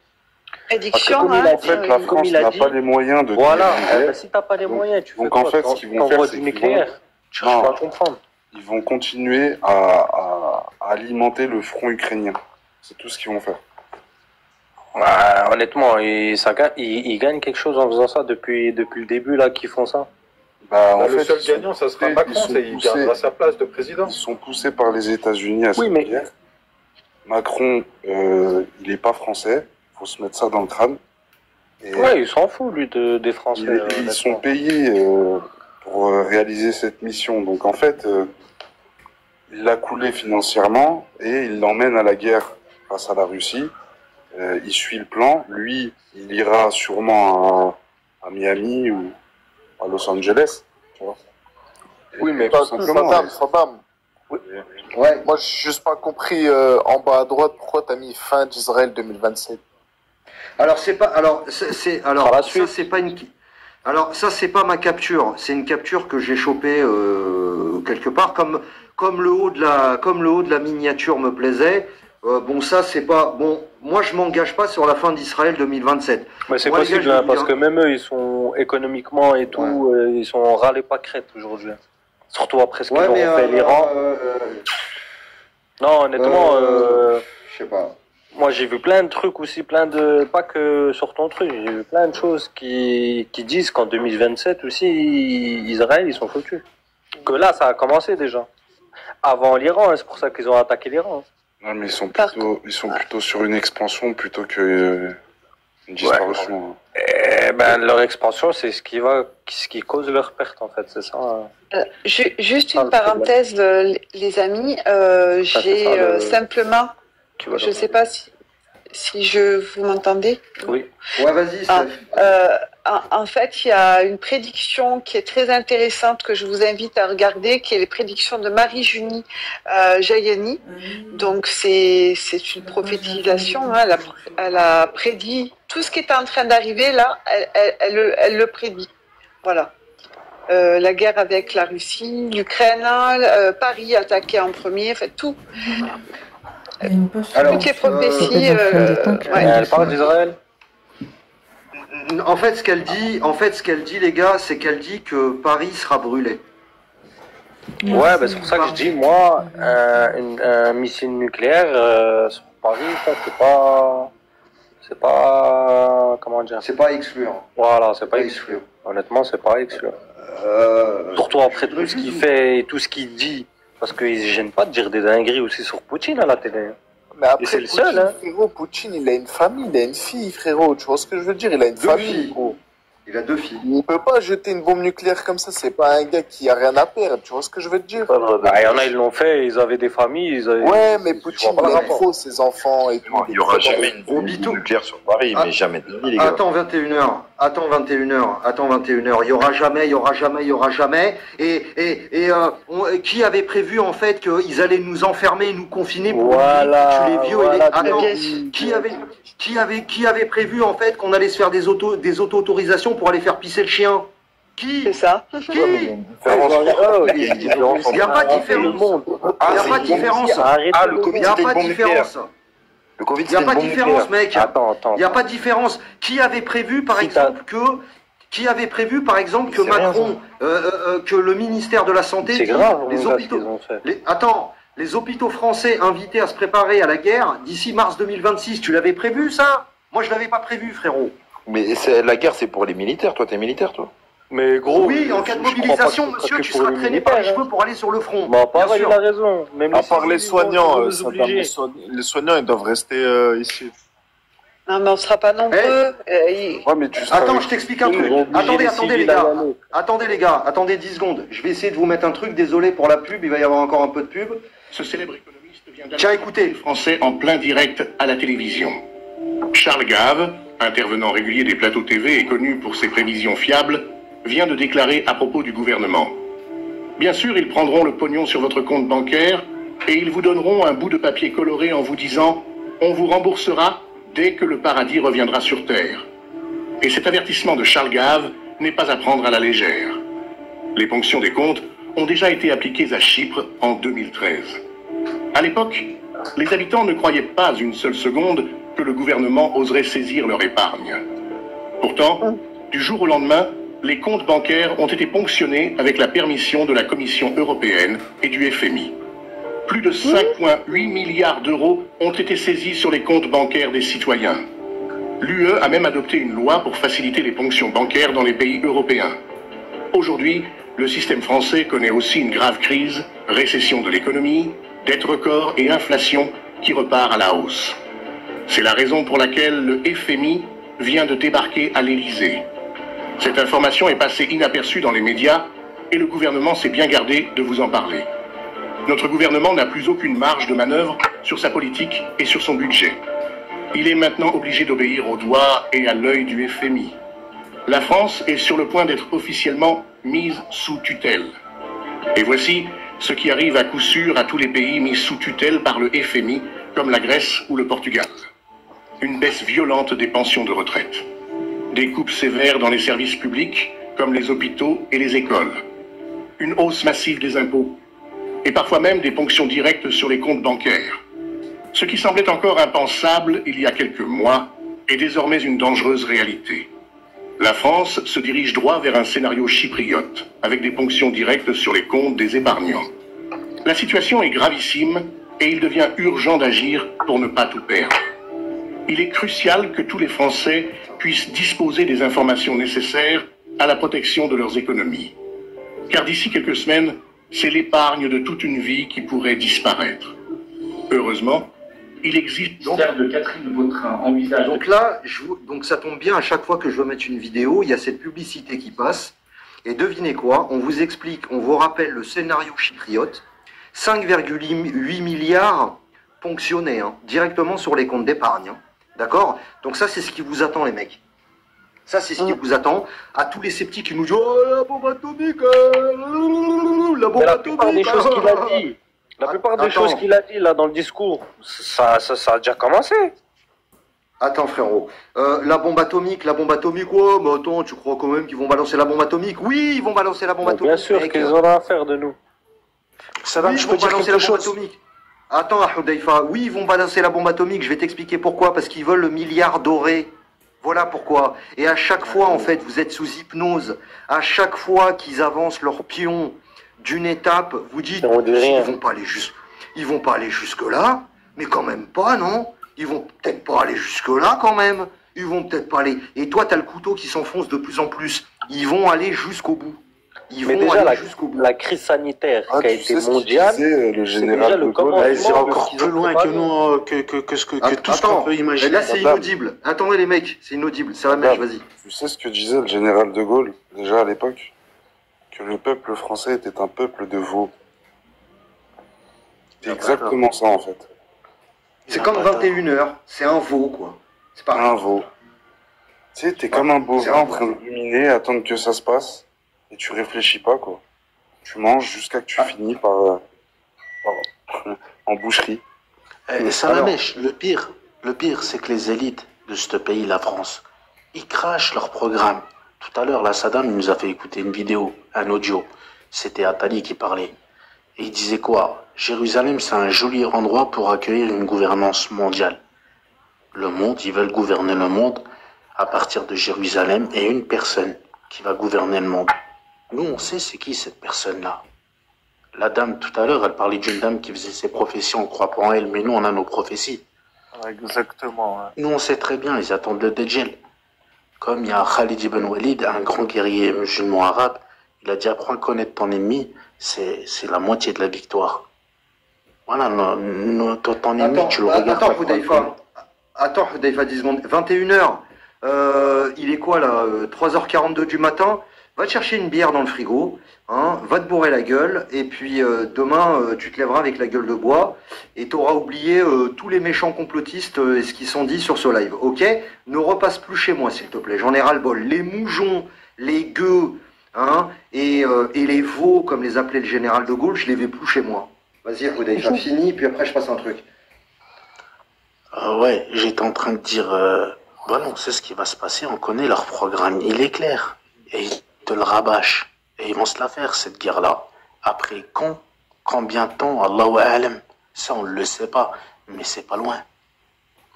Prédiction, Parce que en fait, la France n'a pas les moyens de... Voilà, si t'as pas les moyens, tu fais donc quoi? en fait, ce qu'ils vont faire, c'est du nucléaire. Tu cherches pas à comprendre. Ils vont continuer à alimenter le front ukrainien. C'est tout ce qu'ils vont faire. Honnêtement, ils gagnent quelque chose en faisant ça depuis le début là qu'ils font ça. En fait, le seul gagnant, ça sera Macron, il gardera sa place de président. Ils sont poussés par les États-Unis à cette guerre. Macron, il n'est pas français, il faut se mettre ça dans le crâne. Et il s'en fout lui des Français. Ils sont payés pour réaliser cette mission. Donc en fait, il l'a coulé financièrement et il l'emmène à la guerre face à la Russie. Il suit le plan. Lui, il ira sûrement à Miami ou à Los Angeles. Tu vois. Oui, mais Saddam. Ouais. Moi, j'ai juste pas compris en bas à droite pourquoi t'as mis fin d'Israël 2027. Alors c'est pas, ça c'est pas une, alors ça c'est pas ma capture, c'est une capture que j'ai chopée quelque part, comme le haut de la miniature me plaisait. Bon, ça c'est pas bon. Moi je m'engage pas sur la fin d'Israël 2027. Mais c'est possible parce que même eux ils sont économiquement et tout, ils sont râlés pas crête aujourd'hui. Surtout après ce qu'ils ont fait l'Iran. Non, honnêtement, je sais pas. Moi, j'ai vu plein de trucs aussi, pas que sur ton truc, j'ai vu plein de choses qui disent qu'en 2027 aussi, Israël, ils sont foutus. Que là, ça a commencé déjà. Avant l'Iran, c'est pour ça qu'ils ont attaqué l'Iran. Non, mais ils sont plutôt sur une expansion plutôt que une disparition. Leur expansion, c'est ce qui cause leur perte, en fait, c'est ça. Juste une parenthèse, les amis, j'ai simplement... Je ne sais pas si vous m'entendez. Oui. Ouais, vas-y. En fait, il y a une prédiction qui est très intéressante que je vous invite à regarder, qui est les prédictions de Marie-Junie Jayani. Donc, c'est une prophétisation. Hein, elle a prédit tout ce qui est en train d'arriver là. Elle le prédit. Voilà. La guerre avec la Russie, l'Ukraine, Paris attaqué en premier, en fait tout. Alors, toutes les prophéties. Elle parle d'Israël. En fait, ce qu'elle dit, les gars, c'est qu'elle dit que Paris sera brûlé. Ouais, c'est pour ça que je dis, moi, un missile nucléaire sur Paris, ça, c'est pas, comment dire. C'est pas à exclure. Voilà, c'est pas à exclure. Honnêtement, c'est pas à exclure. Surtout après tout ce qu'il fait et tout ce qu'il dit. Parce qu'ils ne gênent pas de dire des dingueries aussi sur Poutine à la télé. Mais après, c'est le Poutine, seul, hein. frérot, Poutine, il a une famille, il a une fille, frérot. Tu vois ce que je veux dire? Il a une famille, gros. Il a 2 filles. Il peut pas jeter une bombe nucléaire comme ça, c'est pas un gars qui a rien à perdre, tu vois ce que je veux te dire? Il y en a, ils l'ont fait, ils avaient des familles, ils avaient... Ouais, mais Poutine, vois pas le il aime rapport. trop ses enfants et tout. Il y aura jamais une bombe nucléaire sur Paris, mais jamais de la vie, les gars. Attends 21h. Attends 21h. Attends 21h. Il y aura jamais, il y aura jamais, il y aura jamais. Qui avait prévu en fait qu'ils allaient nous enfermer, nous confiner pour Voilà, tuer les vieux voilà, Attends, qui avait prévu en fait qu'on allait se faire des auto-autorisations pour aller faire pisser le chien? Qui? C'est ça. Qui? Il n'y a pas de différence. Il n'y a pas de différence. Le Covid, Il n'y a c'était pas une de bombe différence. nucléaire. Le Covid, Il n'y a c'était pas une de bombe différence, nucléaire. mec. Il n'y a pas de différence. Qui avait prévu, par exemple, que Macron, que le ministère de la Santé, C'est dit, grave, les mon gars, ce hôpitaux, qu'ils ont fait. les hôpitaux français invités à se préparer à la guerre d'ici mars 2026, tu l'avais prévu ça? Moi, je l'avais pas prévu, frérot. Mais la guerre, c'est pour les militaires. Toi, t'es militaire, toi? Mais gros... Oui, en cas de mobilisation, monsieur, tu seras traîné par les cheveux pour aller sur le front. Bon, Bien pareil, sûr. il a raison. Même À part les soignants, ils ça vont va, nous obliger. les soignants, ils doivent rester ici. Non, mais on sera pas nombreux. Ouais, mais tu seras Attends, avec- je t'explique un truc. vont obliger Attendez, les attendez les civils à gars. y aller. Attendez les gars, attendez 10 secondes. Je vais essayer de vous mettre un truc, désolé pour la pub, il va y avoir encore un peu de pub. Ce célèbre économiste vient Tiens, écoutez. les Français en plein direct à la télévision. Charles Gave, intervenant régulier des plateaux TV et connu pour ses prévisions fiables, vient de déclarer à propos du gouvernement. Bien sûr, ils prendront le pognon sur votre compte bancaire et ils vous donneront un bout de papier coloré en vous disant « On vous remboursera dès que le paradis reviendra sur Terre ». Et cet avertissement de Charles Gave n'est pas à prendre à la légère. Les ponctions des comptes ont déjà été appliquées à Chypre en 2013. À l'époque, les habitants ne croyaient pas une seule seconde que le gouvernement oserait saisir leur épargne. Pourtant, du jour au lendemain, les comptes bancaires ont été ponctionnés avec la permission de la Commission européenne et du FMI. Plus de 5,8 milliards d'euros ont été saisis sur les comptes bancaires des citoyens. L'UE a même adopté une loi pour faciliter les ponctions bancaires dans les pays européens. Aujourd'hui, le système français connaît aussi une grave crise, récession de l'économie, dette record et inflation qui repart à la hausse. C'est la raison pour laquelle le FMI vient de débarquer à l'Élysée. Cette information est passée inaperçue dans les médias et le gouvernement s'est bien gardé de vous en parler. Notre gouvernement n'a plus aucune marge de manœuvre sur sa politique et sur son budget. Il est maintenant obligé d'obéir au doigt et à l'œil du FMI. La France est sur le point d'être officiellement mise sous tutelle. Et voici ce qui arrive à coup sûr à tous les pays mis sous tutelle par le FMI, comme la Grèce ou le Portugal. Une baisse violente des pensions de retraite. Des coupes sévères dans les services publics, comme les hôpitaux et les écoles. Une hausse massive des impôts. Et parfois même des ponctions directes sur les comptes bancaires. Ce qui semblait encore impensable il y a quelques mois est désormais une dangereuse réalité. La France se dirige droit vers un scénario chypriote, avec des ponctions directes sur les comptes des épargnants. La situation est gravissime et il devient urgent d'agir pour ne pas tout perdre. Il est crucial que tous les Français puissent disposer des informations nécessaires à la protection de leurs économies. Car d'ici quelques semaines, c'est l'épargne de toute une vie qui pourrait disparaître. Heureusement, il existe donc... de Catherine Vautrin envisage. Donc là, donc ça tombe bien, à chaque fois que je veux mettre une vidéo, il y a cette publicité qui passe. Et devinez quoi, on vous explique, on vous rappelle le scénario chypriote. 5,8 milliards ponctionnés directement sur les comptes d'épargne. D'accord? Donc ça, c'est ce qui vous attend, les mecs. Ça, c'est ce qui vous attend. À tous les sceptiques qui nous disent « Oh, la bombe atomique la bombe La plupart des choses qu'il a dit, la plupart des choses qu'il a dit là dans le discours, ça a déjà commencé. Attends, frérot. La bombe atomique, ouais, mais attends, tu crois quand même qu'ils vont balancer la bombe atomique? Oui, ils vont balancer la bombe atomique. Bien sûr qu'ils ont rien à faire de nous. Ça va, je peux balancer la bombe atomique. Attends, Houdeifa, oui, ils vont balancer la bombe atomique, je vais t'expliquer pourquoi, parce qu'ils veulent le milliard doré. Voilà pourquoi. Et à chaque fois, en fait, vous êtes sous hypnose. À chaque fois qu'ils avancent leur pion d'une étape, vous dites, ils vont pas aller jusque-là, mais quand même pas, non? Ils vont peut-être pas aller jusque-là, quand même. Ils vont peut-être pas aller. Et toi, t'as le couteau qui s'enfonce de plus en plus. Ils vont aller jusqu'au bout. Ils Mais vont déjà, aller jusqu'au bout. la crise sanitaire Ah, qui a tu été sais ce qu'il mondiale, disait, le c'est général déjà de le Gaulle. commencement C'est de encore ce qu'ils plus ont loin que préparé. nous, que tout ce qu'on Attends, peut mais imaginer. là c'est Madame. inaudible. Attendez les mecs, c'est inaudible. Ça va mèche, vas-y. Tu sais ce que disait le général de Gaulle, déjà à l'époque? Que le peuple français était un peuple de veaux. C'est exactement ça, en fait. C'est comme 21h, c'est un veau quoi. C'est pas un veau. Tu sais, t'es comme un bovin en train de ruminer, attendre que ça se passe, et tu réfléchis pas, quoi. Tu manges jusqu'à que tu finis par en boucherie. Salamèche, le pire, c'est que les élites de ce pays, la France, ils crachent leur programme. Tout à l'heure, là, Saddam il nous a fait écouter une vidéo, un audio. C'était Attali qui parlait. Et il disait quoi? Jérusalem, c'est un joli endroit pour accueillir une gouvernance mondiale. Le monde, ils veulent gouverner le monde à partir de Jérusalem et une personne qui va gouverner le monde. Nous, on sait c'est qui cette personne-là. La dame, tout à l'heure, elle parlait d'une dame qui faisait ses prophéties, on croit pas en elle, mais nous, on a nos prophéties. Exactement. Ouais. Nous, on sait très bien, ils attendent le Dajjal. Comme il y a Khalid ibn Walid, un grand guerrier musulman arabe, il a dit apprends à connaître ton ennemi, c'est la moitié de la victoire. Voilà, ton ennemi, tu le regardes. Attends, Hudayfa, 10 secondes. 21h, il est quoi là 3h42 du matin. Va te chercher une bière dans le frigo, hein, va te bourrer la gueule, et puis demain, tu te lèveras avec la gueule de bois, et tu auras oublié tous les méchants complotistes et ce qu'ils sont dit sur ce live, ok? Ne repasse plus chez moi, s'il te plaît, j'en ai ras-le-bol. Les moujons, les gueux, hein, et les veaux, comme les appelait le général de Gaulle, je les vais plus chez moi. Vas-y, Hudayfa, fini, puis après je passe un truc. Ouais, j'étais en train de dire, voilà, on sait ce qui va se passer, on connaît leur programme, il est clair. Et ils te le rabâchent. Et ils vont se la faire, cette guerre-là. Après combien de temps, Allahu A'lam, ça on ne le sait pas, mais c'est pas loin.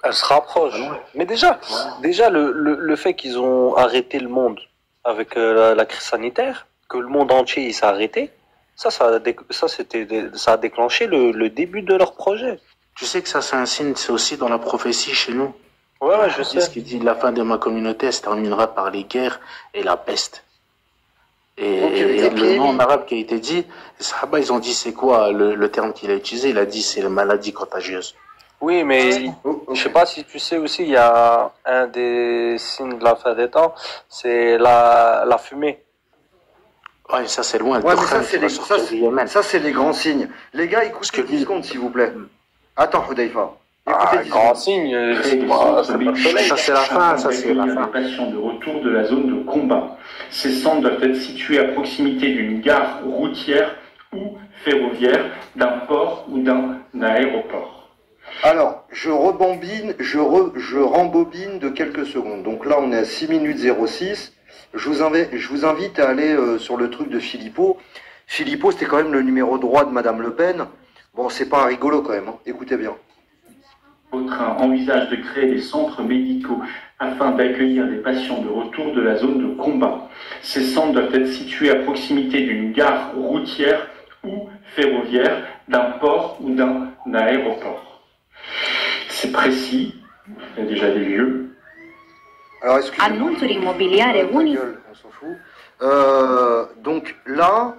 Elle se rapproche. Mais déjà le fait qu'ils ont arrêté le monde avec la crise sanitaire, que le monde entier il s'est arrêté, ça a déclenché le début de leur projet. Tu sais que ça c'est un signe, c'est aussi dans la prophétie chez nous. Ouais, je sais. Ce qui dit la fin de ma communauté se terminera par les guerres et la peste. Et le nom en arabe qui a été dit, les Sahaba ils ont dit c'est quoi le terme qu'il a utilisé, il a dit c'est la maladie contagieuse. Oui, mais je sais pas si tu sais aussi, il y a un des signes de la fin des temps, c'est la fumée. Ouais, ça c'est loin. Ouais, mais ça c'est les grands signes. Les gars, écoutez 10 secondes s'il vous plaît. Attends, Hudayfa. Grand signe, ça c'est la fin, ça c'est la fin. Les patients de retour de la zone de combat. Ces centres doivent être situés à proximité d'une gare routière ou ferroviaire, d'un port ou d'un aéroport. Alors, je rembobine de quelques secondes. Donc là, on est à 6 minutes 06. Je vous invite à aller sur le truc de Philippot. Philippot, c'était quand même le numéro droit de Madame Le Pen. Bon, c'est pas un rigolo quand même, hein. Écoutez bien. Vautrin envisage de créer des centres médicaux afin d'accueillir des patients de retour de la zone de combat. Ces centres doivent être situés à proximité d'une gare routière ou ferroviaire, d'un port ou d'un aéroport. C'est précis, il y a déjà des lieux. Alors, excusez-moi. On s'en fout. Donc là,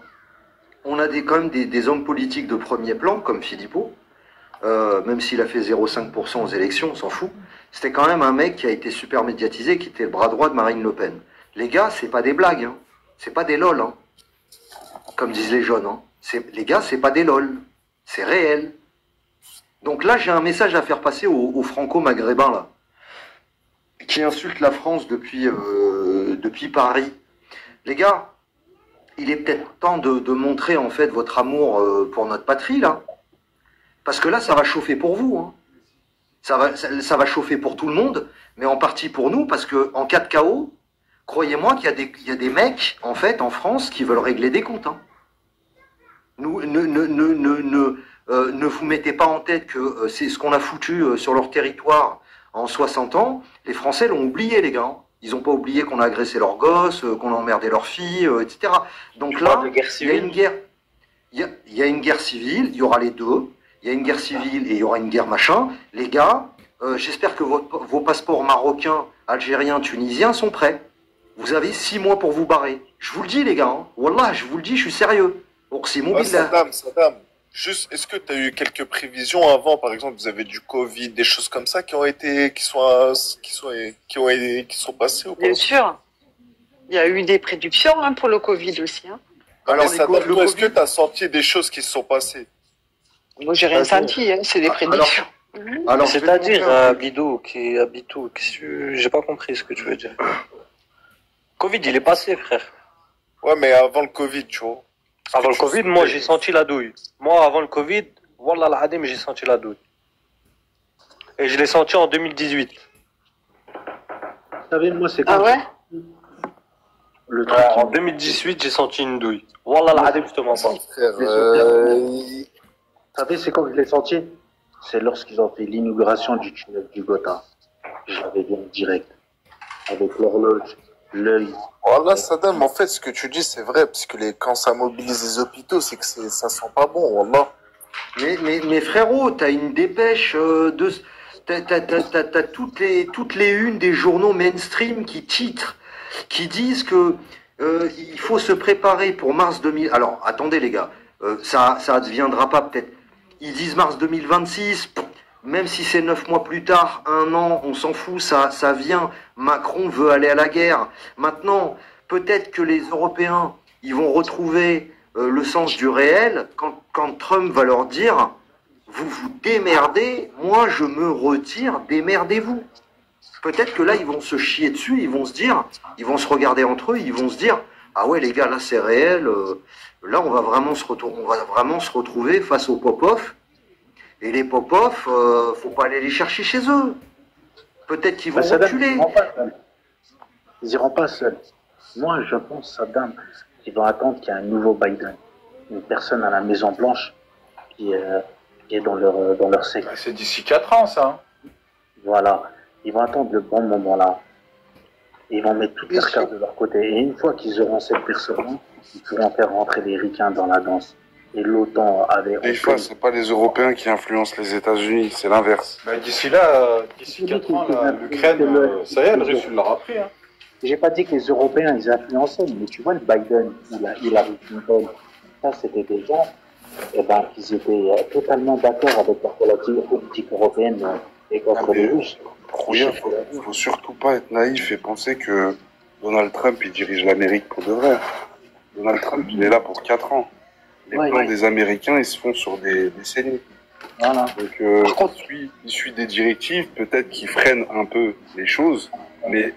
on a quand même des hommes politiques de premier plan, comme Philippot. Même s'il a fait 0,5% aux élections, on s'en fout. C'était quand même un mec qui a été super médiatisé, qui était le bras droit de Marine Le Pen. Les gars, c'est pas des blagues, hein. C'est pas des lol, hein. Comme disent les jeunes, hein. Les gars, c'est pas des lol. C'est réel. Donc là, j'ai un message à faire passer aux franco-maghrébins, là, qui insultent la France depuis Paris. Les gars, il est peut-être temps de montrer, en fait, votre amour pour notre patrie, là. Parce que là, ça va chauffer pour vous. Hein. Ça va chauffer pour tout le monde, mais en partie pour nous, parce que en cas de chaos, croyez-moi qu'il y a des mecs, en fait, en France, qui veulent régler des comptes. Hein. Ne vous mettez pas en tête que c'est ce qu'on a foutu sur leur territoire en 60 ans. Les Français l'ont oublié, les gars. Hein. Ils n'ont pas oublié qu'on a agressé leurs gosses, qu'on a emmerdé leurs filles, etc. Donc là, il y a une guerre. Il y a une guerre civile, il y aura les deux. Il y a une guerre civile et il y aura une guerre machin. Les gars, j'espère que vos passeports marocains, algériens, tunisiens sont prêts. Vous avez 6 mois pour vous barrer. Je vous le dis, les gars. Hein. Wallah, je vous le dis, je suis sérieux. Oqsimou billah. Saddam, juste, est-ce que tu as eu quelques prévisions avant, par exemple, vous avez du Covid, des choses comme ça qui ont passées ou pas? Bien sûr. Il y a eu des prédictions hein, pour le Covid aussi. Hein. Alors, Saddam, est-ce que tu as senti des choses qui se sont passées? Moi, j'ai rien senti, hein, c'est des prédictions. Alors, c'est-à-dire, Bidou, j'ai pas compris ce que tu veux dire. Covid, il est passé, frère. Ouais, mais avant le Covid, tu vois. Avant le Covid, moi, j'ai senti la douille. Moi, avant le Covid, Wallah al-Adim, j'ai senti la douille. Et je l'ai senti en 2018. Vous savez, moi, c'est Ah ouais? En 2018, j'ai senti une douille. Wallah al-Adim, je te mens pas. Vous savez, c'est quand je l'ai senti? C'est lorsqu'ils ont fait l'inauguration du tunnel du Gotha. Je l'avais vu en direct. Avec l'horloge, l'œil. Voilà, Saddam, en fait, ce que tu dis, c'est vrai, parce que quand ça mobilise les hôpitaux, c'est que ça sent pas bon, wallah. Mais frérot, t'as une dépêche t'as toutes les unes des journaux mainstream qui titrent, qui disent que il faut se préparer pour mars 2000. Alors, attendez les gars, ça deviendra pas peut-être. Ils disent mars 2026, même si c'est 9 mois plus tard, 1 an, on s'en fout, ça vient. Macron veut aller à la guerre. Maintenant, peut-être que les Européens, ils vont retrouver le sens du réel quand Trump va leur dire « Vous vous démerdez, moi je me retire, démerdez-vous ». Peut-être que là, ils vont se chier dessus, ils vont se dire, ils vont se regarder entre eux, ils vont se dire « Ah ouais les gars, là c'est réel, là on va vraiment se retrouver face aux Popov. Et les Popov, faut pas aller les chercher chez eux. Peut-être qu'ils vont reculer. Ils iront pas seuls. Moi, je pense, Saddam, qu'ils vont attendre qu'il y ait un nouveau Biden. Une personne à la Maison Blanche qui est dans leur secte. C'est d'ici 4 ans, ça. Voilà. Ils vont attendre le bon moment là. Ils vont mettre toutes leurs cartes de leur côté. Et une fois qu'ils auront cette personne, ils pourront faire rentrer les ricains dans la danse. Et l'OTAN avait... Des fois, c'est pas les Européens qui influencent les États-Unis, c'est l'inverse. Bah, d'ici 4 ans, l'Ukraine, ça y est, le Russie l'aura pris. Hein. J'ai pas dit que les Européens, ils influençaient, mais tu vois, le Biden, Hillary Clinton, ça, c'était des gens, qui étaient totalement d'accord avec la politique européenne et contre les Russes. Faut surtout pas être naïf et penser que Donald Trump, il dirige l'Amérique pour de vrai. Donald Trump, il est là pour 4 ans. Les plans des Américains, ils se font sur des décennies. Voilà. Donc, il suit des directives, peut-être qu'il freine un peu les choses, mais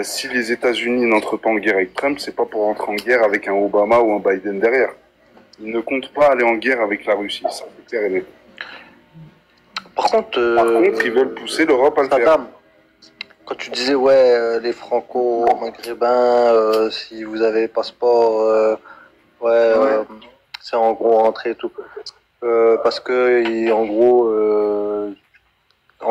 si les États-Unis n'entrent pas en guerre avec Trump, c'est pas pour entrer en guerre avec un Obama ou un Biden derrière. Ils ne comptent pas aller en guerre avec la Russie, ça c'est clair et net. Par contre, ils veulent pousser l'Europe à le faire. Quand tu disais, les franco-maghrébins, si vous avez passeport, c'est en gros entrée et tout. Parce que, en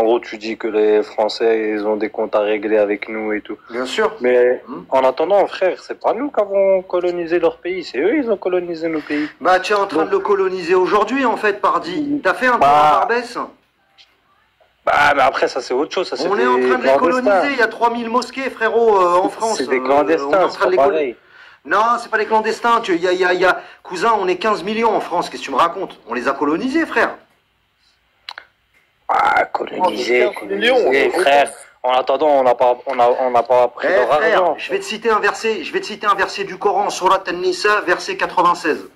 gros, tu dis que les Français, ils ont des comptes à régler avec nous et tout. Bien sûr. Mais en attendant, frère, c'est pas nous qui avons colonisé leur pays, c'est eux, ils ont colonisé nos pays. Bah, tu es en train de le coloniser aujourd'hui, en fait, pardi. T'as fait un tour à Barbès? Bah, mais après, ça c'est autre chose. Ça, on est en train de les coloniser, il y a 3000 mosquées, frérot, en France. C'est des clandestins, c'est pas pareil. Non, c'est pas les clandestins. Cousin, on est 15 millions en France, qu'est-ce que tu me racontes? On les a colonisés, frère. Ah, colonisés, frère. En attendant, on n'a pas pris leur argent. Je vais te citer un verset du Coran, Surat An-Nisa, verset 96.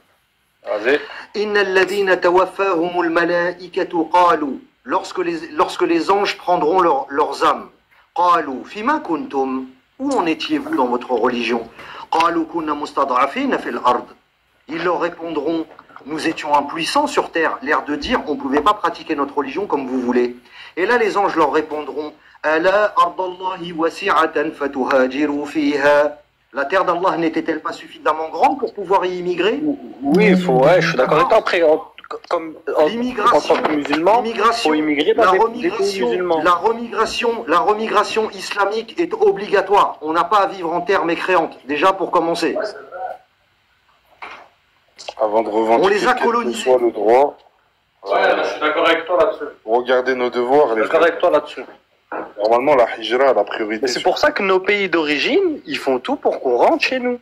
Vas-y. Innal ladhina tawaffahumul malaikatu qalu. Lorsque les anges prendront leurs âmes, qalu fima kuntum, où en étiez-vous dans votre religion? Qalu kunna mustad'afina fil ard. Ils leur répondront, nous étions impuissants sur terre, l'air de dire, on ne pouvait pas pratiquer notre religion comme vous voulez. Et là les anges leur répondront, ala ardallahi wasi'atan fatuhajiru fiha. La terre d'Allah n'était-elle pas suffisamment grande pour pouvoir y immigrer? Oui, je suis d'accord avec toi. Après, en tant que musulman, il faut immigrer dans des pays musulmans. La remigration islamique est obligatoire. On n'a pas à vivre en terre mécréante, déjà pour commencer. Avant de revendiquer on les a colonisés. Soit le droit. Je suis d'accord avec toi là-dessus. Regardez nos devoirs. Je suis d'accord avec toi là-dessus. Normalement, la hijra, la priorité. Mais c'est pour ça que nos pays d'origine, ils font tout pour qu'on rentre chez nous.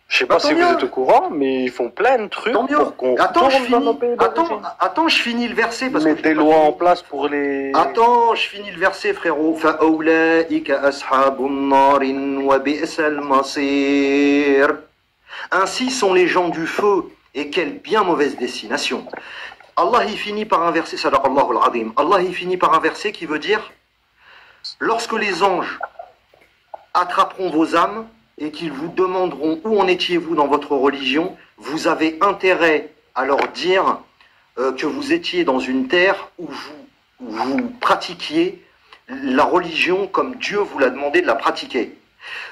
Je sais pas si vous êtes au courant, mais ils font plein de trucs pour qu'on retourne dans nos pays d'origine. Attends, je finis le verset parce que des lois en place pour les. Attends, je finis le verset, frérot. فَأَوْلَئِكَ أَصْحَابُ النَّارِ وَبِئْسَ الْمَصِيرُ. Ainsi sont les gens du feu, et quelle bien mauvaise destination. Allah il finit par un verset, sadaqallahu al-azim. Allah il finit par un verset qui veut dire lorsque les anges attraperont vos âmes et qu'ils vous demanderont où en étiez-vous dans votre religion, vous avez intérêt à leur dire que vous étiez dans une terre où vous pratiquiez la religion comme Dieu vous l'a demandé de la pratiquer.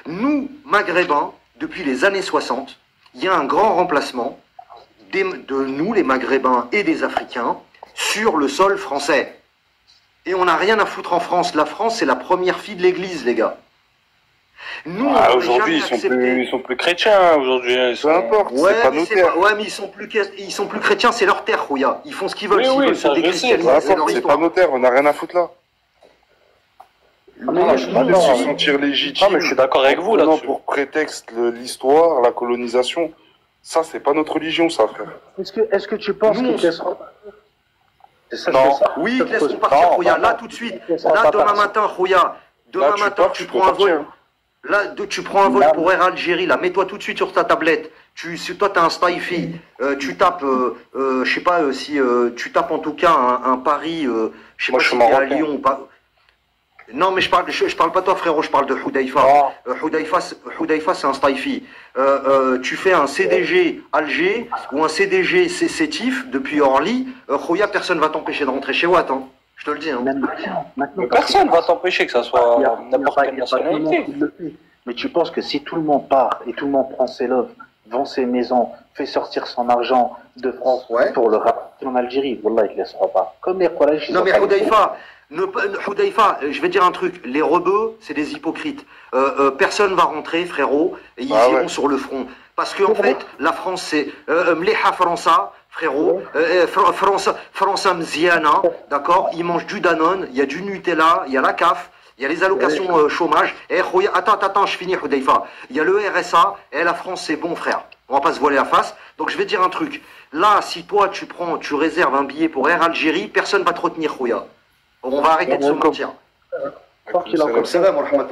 Nous, Maghrébins, depuis les années 60, il y a un grand remplacement de nous, les Maghrébins et des Africains, sur le sol français. Et on n'a rien à foutre en France. La France, c'est la première fille de l'Église, les gars. Nous, aujourd'hui, ils sont plus chrétiens. Aujourd'hui, peu importe, c'est pas nos terres. Ouais, mais ils sont plus chrétiens, c'est leur terre, Rouya. Ils font ce qu'ils veulent. Oui, s'ils oui, veulent se déchristianiser, c'est leur c'est histoire. pas nos terres, on n'a rien à foutre là. Non, je ne se sentir légitime. Non, mais je suis d'accord avec vous là-dessus. Pour prétexte l'histoire, la colonisation, ça c'est pas notre religion, ça, frère. Est-ce que tu penses que Non. Oui, laisse-nous partir, Rouya. Là, tout de suite. Là, demain matin, Rouya. Demain matin, tu prends un vol. Là, tu prends un vol pour Air Algérie. Là, mets-toi tout de suite sur ta tablette. Si toi, tu as un Staifi, tu tapes, je sais pas si tu tapes en tout cas un Paris, je sais pas si t'es à Lyon ou pas. Non, mais je parle pas toi, frérot, je parle de Houdaifa. Houdaifa, c'est un Staifi. Tu fais un CDG Alger ou un CDG Sétif depuis Orly. Rouya, personne va t'empêcher de rentrer chez Watt. Hein. Je te le dis. Hein. Personne va t'empêcher que ça soit n'importe quelle nationalité. Mais tu penses que si tout le monde part et tout le monde prend ses loves, vend ses maisons, fait sortir son argent de France pour le rapatrier en Algérie, Wallah, il ne laissera pas. Comme les Quraysh. Non, mais Houdaifa, je vais dire un truc. Les rebeux, c'est des hypocrites. Personne va rentrer, frérot, et ils iront sur le front. Parce qu'en fait, la France, c'est Mleha França, frérot, França Mziana, d'accord. Ils mangent du Danone, il y a du Nutella, il y a la CAF. Il y a les allocations chômage. Et attends, je finis, Houdaifa. Il y a le RSA. Et la France, c'est bon, frère. On va pas se voiler la face. Donc, je vais te dire un truc. Là, si toi, tu réserves un billet pour Air Algérie, personne va te retenir, Rouya. On va arrêter de se mentir. C'est vrai, Mohamed.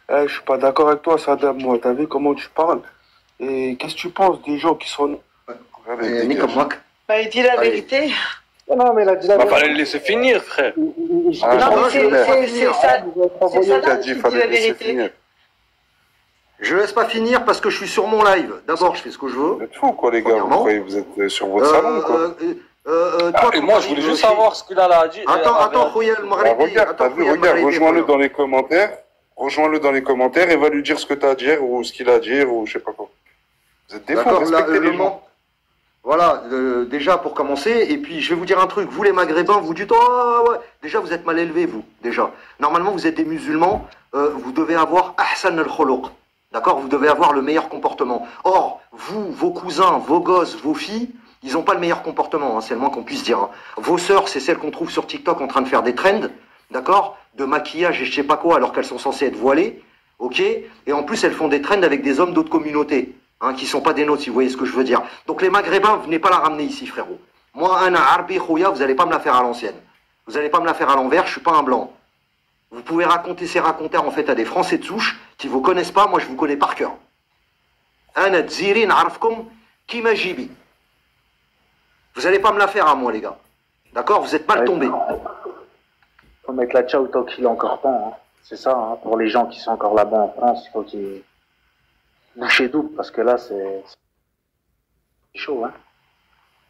Je suis pas d'accord avec toi, Saddam. Moi, t'as vu comment tu parles? Et qu'est-ce que tu penses des gens qui sont... Ni comme moi. Bah, il dit la vérité. Non, mais il a dit la vérité. Fallait le laisser finir, frère. Non, c'est ça. C'est ça qui dit la vérité. Je laisse pas finir parce que je suis sur mon live. D'abord, je fais ce que je veux. Vous êtes fous, quoi, les gars. Vous êtes sur votre salon, quoi. Et moi, je voulais juste savoir ce qu'il a dit. Attends, Rouya el Maghribi. Regarde, rejoins-le dans les commentaires. Rejoins-le dans les commentaires et va lui dire ce que tu as à dire ou ce qu'il a à dire ou je sais pas quoi. Vous êtes des fous, respectez les gens. Voilà, déjà pour commencer, et puis je vais vous dire un truc, vous les Maghrébins, vous dites, oh ouais, déjà vous êtes mal élevés, vous, déjà. Normalement, vous êtes des musulmans, vous devez avoir ahsan al-khuluq, d'accord? Vous devez avoir le meilleur comportement. Or, vous, vos cousins, vos gosses, vos filles, ils n'ont pas le meilleur comportement, hein, c'est le moins qu'on puisse dire. Hein. Vos sœurs, c'est celles qu'on trouve sur TikTok en train de faire des trends, d'accord? De maquillage et je sais pas quoi, alors qu'elles sont censées être voilées, ok? Et en plus, elles font des trends avec des hommes d'autres communautés. Hein, qui sont pas des nôtres, si vous voyez ce que je veux dire. Donc les Maghrébins, venez pas la ramener ici, frérot. Moi, un Arbi Khouya, vous allez pas me la faire à l'ancienne. Vous allez pas me la faire à l'envers, je suis pas un blanc. Vous pouvez raconter ces raconteurs, en fait, à des Français de souche qui vous connaissent pas, moi je vous connais par cœur. Ana Tziri n'arafkom kima jibi. Vous allez pas me la faire à moi, les gars. D'accord? Vous êtes mal tombés. Faut mettre la tchao tant qu'il est encore temps. Hein. C'est ça, hein. Pour les gens qui sont encore là-bas en France, il faut qu'ils... boucher double, parce que là, c'est chaud, hein.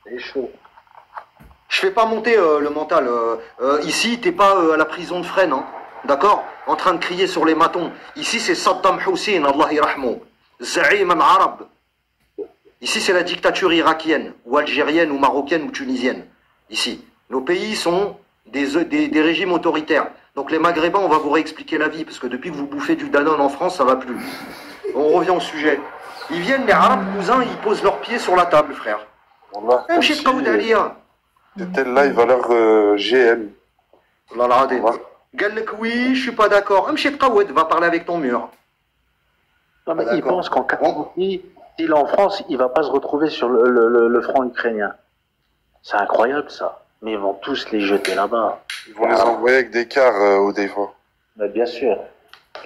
C'est chaud. Je fais pas monter le mental. Ici, t'es pas à la prison de Fresnes, hein. D'accord? En train de crier sur les matons. Ici, c'est Saddam Hussein, Allah yarahmou. Za'im al-Arab. Ici, c'est la dictature irakienne, ou algérienne, ou marocaine, ou tunisienne. Ici. Nos pays sont des régimes autoritaires. Donc les Maghrébins, on va vous réexpliquer la vie, parce que depuis que vous bouffez du Danone en France, ça va plus. On revient au sujet. Ils viennent, les Arabes cousins, ils posent leurs pieds sur la table, frère. C'était le live à leur GM. قال لك oui, je suis pas d'accord. امشي تقود, va parler avec ton mur. Non, mais il pense qu'en 40 s'il est en France, il va pas se retrouver sur le front ukrainien. C'est incroyable ça. Mais ils vont tous les jeter là-bas. Ils vont les envoyer avec des cars au défaut. Mais bien sûr.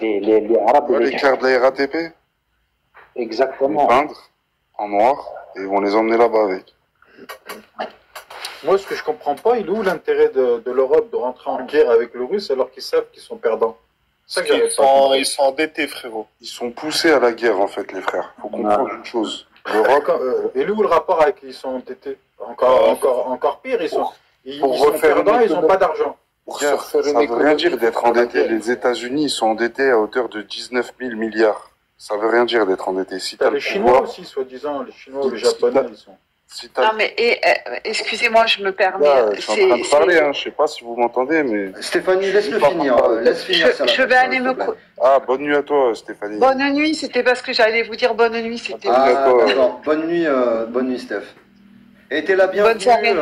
Les Arabes. Ouais, les cars de la RATP. Exactement. Ils vont peindre en noir et ils vont les emmener là-bas avec. Moi, ce que je comprends pas, il est où l'intérêt de l'Europe de rentrer en guerre avec le Russe alors qu'ils savent qu'ils sont perdants? Ils sont endettés, frérot. Ils sont poussés à la guerre, en fait, les frères. Faut comprendre une chose. L'Europe. Et où le rapport avec ils sont endettés? Encore pire, ils sont perdants, ils n'ont pas d'argent. Ça veut rien dire d'être endetté. Les États-Unis, ils sont endettés à hauteur de 19 000 milliards. Ça veut rien dire d'être endetté. Si les Chinois aussi, soi-disant, les Chinois ou les Japonais, ils sont. Non, mais excusez-moi, je me permets. Là, je suis en train de parler, hein. Je sais pas si vous m'entendez, mais. Stéphanie, laisse-le finir. Laisse finir. Je vais aller me coucher. Ah, bonne nuit à toi, Stéphanie. Bonne nuit, c'était parce que j'allais vous dire bonne nuit. C'était d'accord. Bonne nuit, Steph. Et t'es la bienvenue.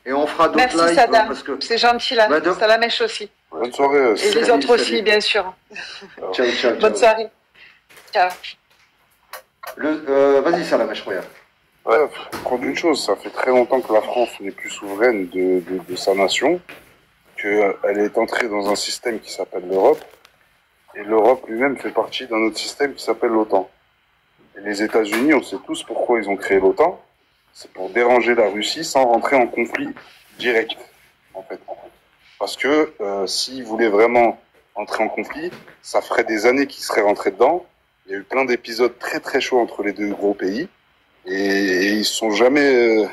Et on fera d'autres lives. Merci, Sadam. C'est gentil, là. Ça la mèche aussi. Bonne soirée. Et les autres aussi, bien sûr. Ciao. Bonne soirée. Ciao. Vas-y, Salamèche, regarde. Ouais, faut comprendre une chose, ça fait très longtemps que la France n'est plus souveraine de sa nation, qu'elle est entrée dans un système qui s'appelle l'Europe, et l'Europe lui-même fait partie d'un autre système qui s'appelle l'OTAN. Et les États-Unis, on sait tous pourquoi ils ont créé l'OTAN, c'est pour déranger la Russie sans rentrer en conflit direct, en fait. Parce que s'ils voulaient vraiment entrer en conflit, ça ferait des années qu'ils seraient rentrés dedans. Il y a eu plein d'épisodes très très chauds entre les deux gros pays. Et ils sont jamais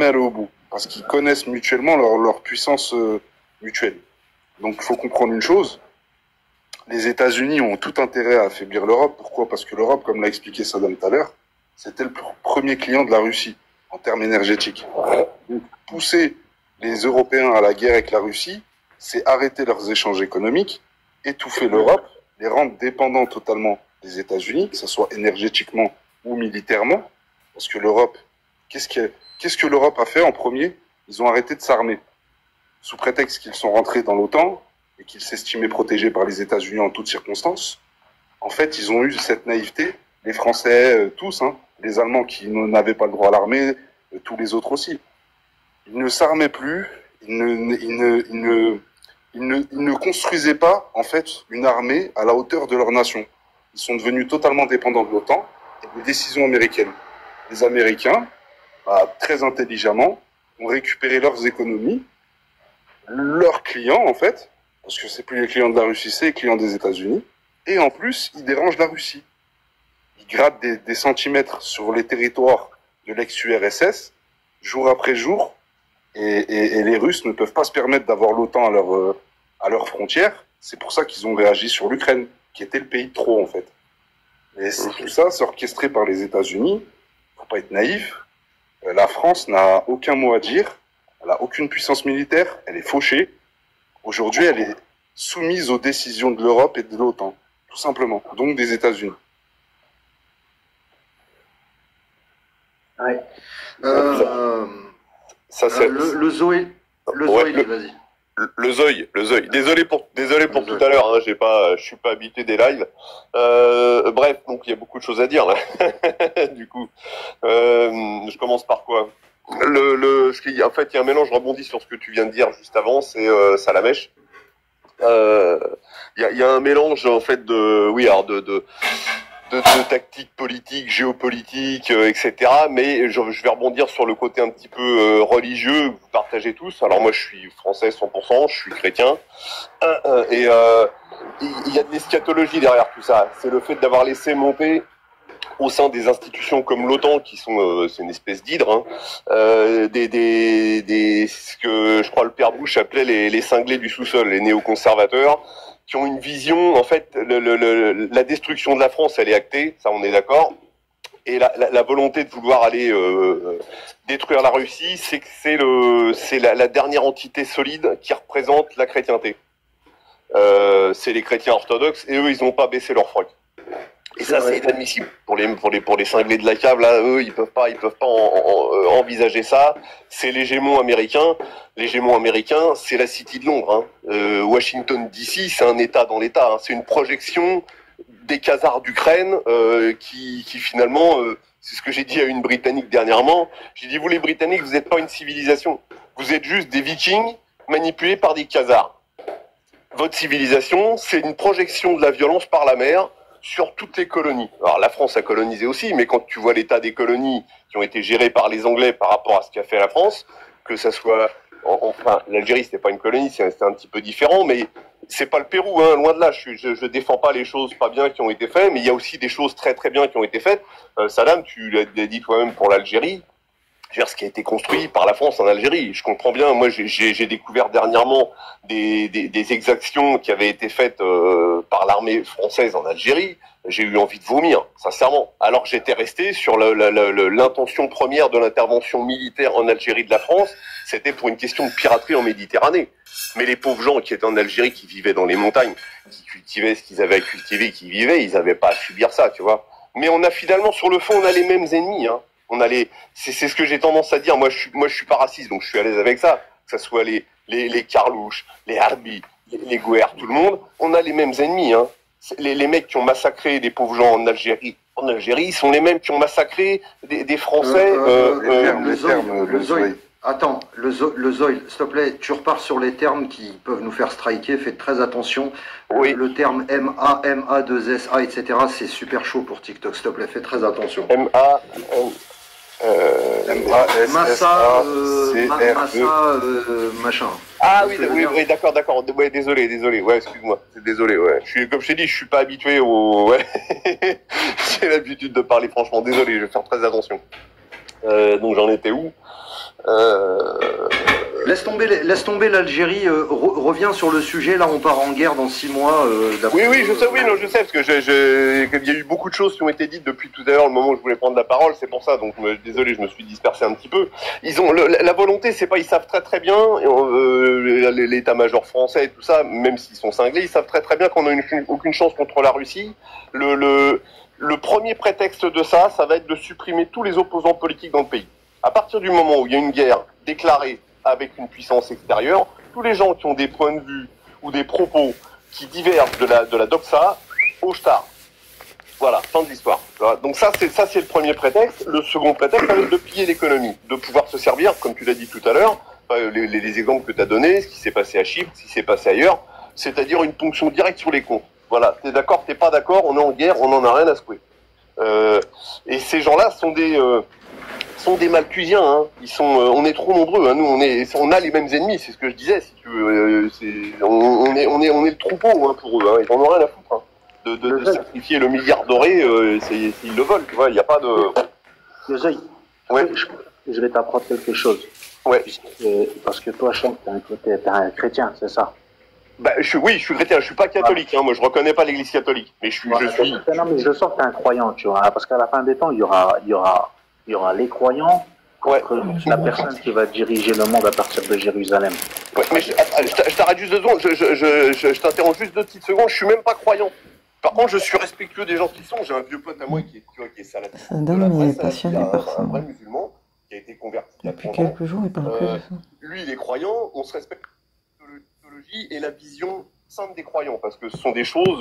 allés au bout parce qu'ils connaissent mutuellement leur puissance mutuelle. Donc il faut comprendre une chose, les États-Unis ont tout intérêt à affaiblir l'Europe. Pourquoi? Parce que l'Europe, comme l'a expliqué Saddam tout à l'heure, c'était le premier client de la Russie en termes énergétiques. Donc pousser les Européens à la guerre avec la Russie, c'est arrêter leurs échanges économiques, étouffer l'Europe, les rendre dépendants totalement des États-Unis, que ce soit énergétiquement ou militairement, parce que l'Europe, qu'est-ce que l'Europe a fait en premier? Ils ont arrêté de s'armer, sous prétexte qu'ils sont rentrés dans l'OTAN et qu'ils s'estimaient protégés par les États-Unis en toutes circonstances. En fait, ils ont eu cette naïveté, les Français, tous, hein, les Allemands qui n'avaient pas le droit à l'armée, tous les autres aussi. Ils ne s'armaient plus, ils ne construisaient pas, en fait, une armée à la hauteur de leur nation. Ils sont devenus totalement dépendants de l'OTAN et des décisions américaines. Les Américains, très intelligemment, ont récupéré leurs économies, leurs clients, en fait, parce que c'est plus les clients de la Russie, c'est les clients des États-Unis, et en plus, ils dérangent la Russie. Ils grattent des centimètres sur les territoires de l'ex-URSS, jour après jour, et les Russes ne peuvent pas se permettre d'avoir l'OTAN à leurs frontières. C'est pour ça qu'ils ont réagi sur l'Ukraine, qui était le pays de trop, en fait. Et tout ça, c'est orchestré par les États-Unis. Faut pas être naïf. La France n'a aucun mot à dire. Elle a aucune puissance militaire. Elle est fauchée. Aujourd'hui, elle est soumise aux décisions de l'Europe et de l'OTAN. Tout simplement. Donc des États-Unis. Ouais. Ça, c'est... Le Zoé. Vas-y. Le Zoï. Désolé pour tout à l'heure, hein, je suis pas habitué des lives. Bref, donc il y a beaucoup de choses à dire là. Du coup, je commence par quoi? En fait, il y a un mélange, je rebondis sur ce que tu viens de dire juste avant, c'est Salamèche. Il y a un mélange en fait de tactique politique, géopolitique, etc. Mais je vais rebondir sur le côté un petit peu religieux que vous partagez tous. Alors moi, je suis français 100%, je suis chrétien. Et il y a de l'eschatologie derrière tout ça. C'est le fait d'avoir laissé monter au sein des institutions comme l'OTAN, qui sont c'est une espèce d'hydre, hein, ce que je crois le père Bush appelait les cinglés du sous-sol, les néoconservateurs, qui ont une vision, en fait, la destruction de la France, elle est actée, ça on est d'accord, et la volonté de vouloir aller détruire la Russie, c'est la dernière entité solide qui représente la chrétienté. C'est les chrétiens orthodoxes, et eux, ils n'ont pas baissé leur froc. Et ça, c'est inadmissible pour les cinglés de la cave. Là, eux, ils peuvent pas envisager ça. C'est l'hégémon américain. L'hégémon américain, c'est la City de Londres. Hein. Washington D.C., c'est un État dans l'État. Hein. C'est une projection des Khazars d'Ukraine qui finalement, c'est ce que j'ai dit à une Britannique dernièrement. J'ai dit, vous les Britanniques, vous n'êtes pas une civilisation. Vous êtes juste des Vikings manipulés par des Khazars. Votre civilisation, c'est une projection de la violence par la mer sur toutes les colonies. Alors la France a colonisé aussi, mais quand tu vois l'état des colonies qui ont été gérées par les Anglais par rapport à ce qu'a fait la France, que ça soit... Enfin, l'Algérie, c'était pas une colonie, c'était un petit peu différent, mais c'est pas le Pérou, hein, loin de là. Je défends pas les choses pas bien qui ont été faites, mais il y a aussi des choses très très bien qui ont été faites. Saddam, tu l'as dit toi-même pour l'Algérie, ce qui a été construit par la France en Algérie. Je comprends bien. Moi, j'ai découvert dernièrement des exactions qui avaient été faites par l'armée française en Algérie. J'ai eu envie de vomir, sincèrement. Alors que j'étais resté sur l'intention première de l'intervention militaire en Algérie de la France, c'était pour une question de piraterie en Méditerranée. Mais les pauvres gens qui étaient en Algérie, qui vivaient dans les montagnes, qui cultivaient ce qu'ils avaient à cultiver, qui vivaient, ils n'avaient pas à subir ça, tu vois. Mais on a finalement, sur le fond, on a les mêmes ennemis, hein. C'est ce que j'ai tendance à dire. Moi, je suis pas raciste, donc je suis à l'aise avec ça. Que ce soit les Carlouches, les Harbi, les Gouer, tout le monde, on a les mêmes ennemis, hein. Les mecs qui ont massacré des pauvres gens en Algérie, sont les mêmes qui ont massacré des Français. Le Zoï. Attends, le Zoïl, s'il te plaît, tu repars sur les termes qui peuvent nous faire striker, faites très attention. Oui. Le terme MA, MA2SA, etc., c'est super chaud pour TikTok, s'il te plaît, fais très attention. Massa, machin. Ah oui, oui, d'accord. Ouais, désolé. Ouais, excuse-moi. Désolé, ouais. Comme je t'ai dit, je suis pas habitué au. Ouais. J'ai l'habitude de parler franchement. Désolé, je vais faire très attention. Donc j'en étais où? Laisse tomber l'Algérie, reviens sur le sujet, là on part en guerre dans 6 mois. Oui, je sais, parce que il y a eu beaucoup de choses qui ont été dites depuis tout à l'heure, le moment où je voulais prendre la parole, c'est pour ça, donc désolé, je me suis dispersé un petit peu. Ils ont la volonté, c'est pas, ils savent très très bien, l'état-major français et tout ça, même s'ils sont cinglés, ils savent très très bien qu'on n'a aucune chance contre la Russie. Le premier prétexte de ça va être de supprimer tous les opposants politiques dans le pays. À partir du moment où il y a une guerre déclarée avec une puissance extérieure, tous les gens qui ont des points de vue ou des propos qui divergent de la doxa, au star. Voilà, fin de l'histoire. Voilà. Donc ça c'est le premier prétexte. Le second prétexte, ça va être de piller l'économie, de pouvoir se servir, comme tu l'as dit tout à l'heure, les exemples que tu as donnés, ce qui s'est passé à Chypre, ce qui s'est passé ailleurs, c'est-à-dire une ponction directe sur les comptes. Voilà, t'es d'accord, t'es pas d'accord, on est en guerre, on n'en a rien à secouer. Et ces gens-là sont des Malthusiens, hein. On est trop nombreux, hein. Nous, on a les mêmes ennemis, c'est ce que je disais, si tu veux. On est le troupeau, hein, pour eux, hein. Ils en ont rien à foutre, hein. De sacrifier le milliard doré, ils le veulent, tu vois. Il n'y a pas de. Ouais. Je vais t'apprendre quelque chose. Ouais. Parce que toi, je sens que t'es un chrétien, c'est ça? Bah, je suis chrétien, je suis pas catholique, hein. Moi, je reconnais pas l'église catholique, mais je suis. Non, mais je sens que t'es un croyant, tu vois, parce qu'à la fin des temps, il y aura les croyants contre la personne qui va diriger le monde à partir de Jérusalem. Ouais, mais je t'arrête juste 2 secondes, je t'interromps juste 2 petites secondes, je suis même pas croyant. Par contre, je suis respectueux des gens qui sont. J'ai un vieux pote à moi qui est salafiste. Saddam, il est passionné par ça. Un vrai musulman qui a été converti. Depuis quelques jours, il parle que de ça. Lui, il est croyant, on se respecte l'idéologie et la vision sainte des croyants, parce que ce sont des choses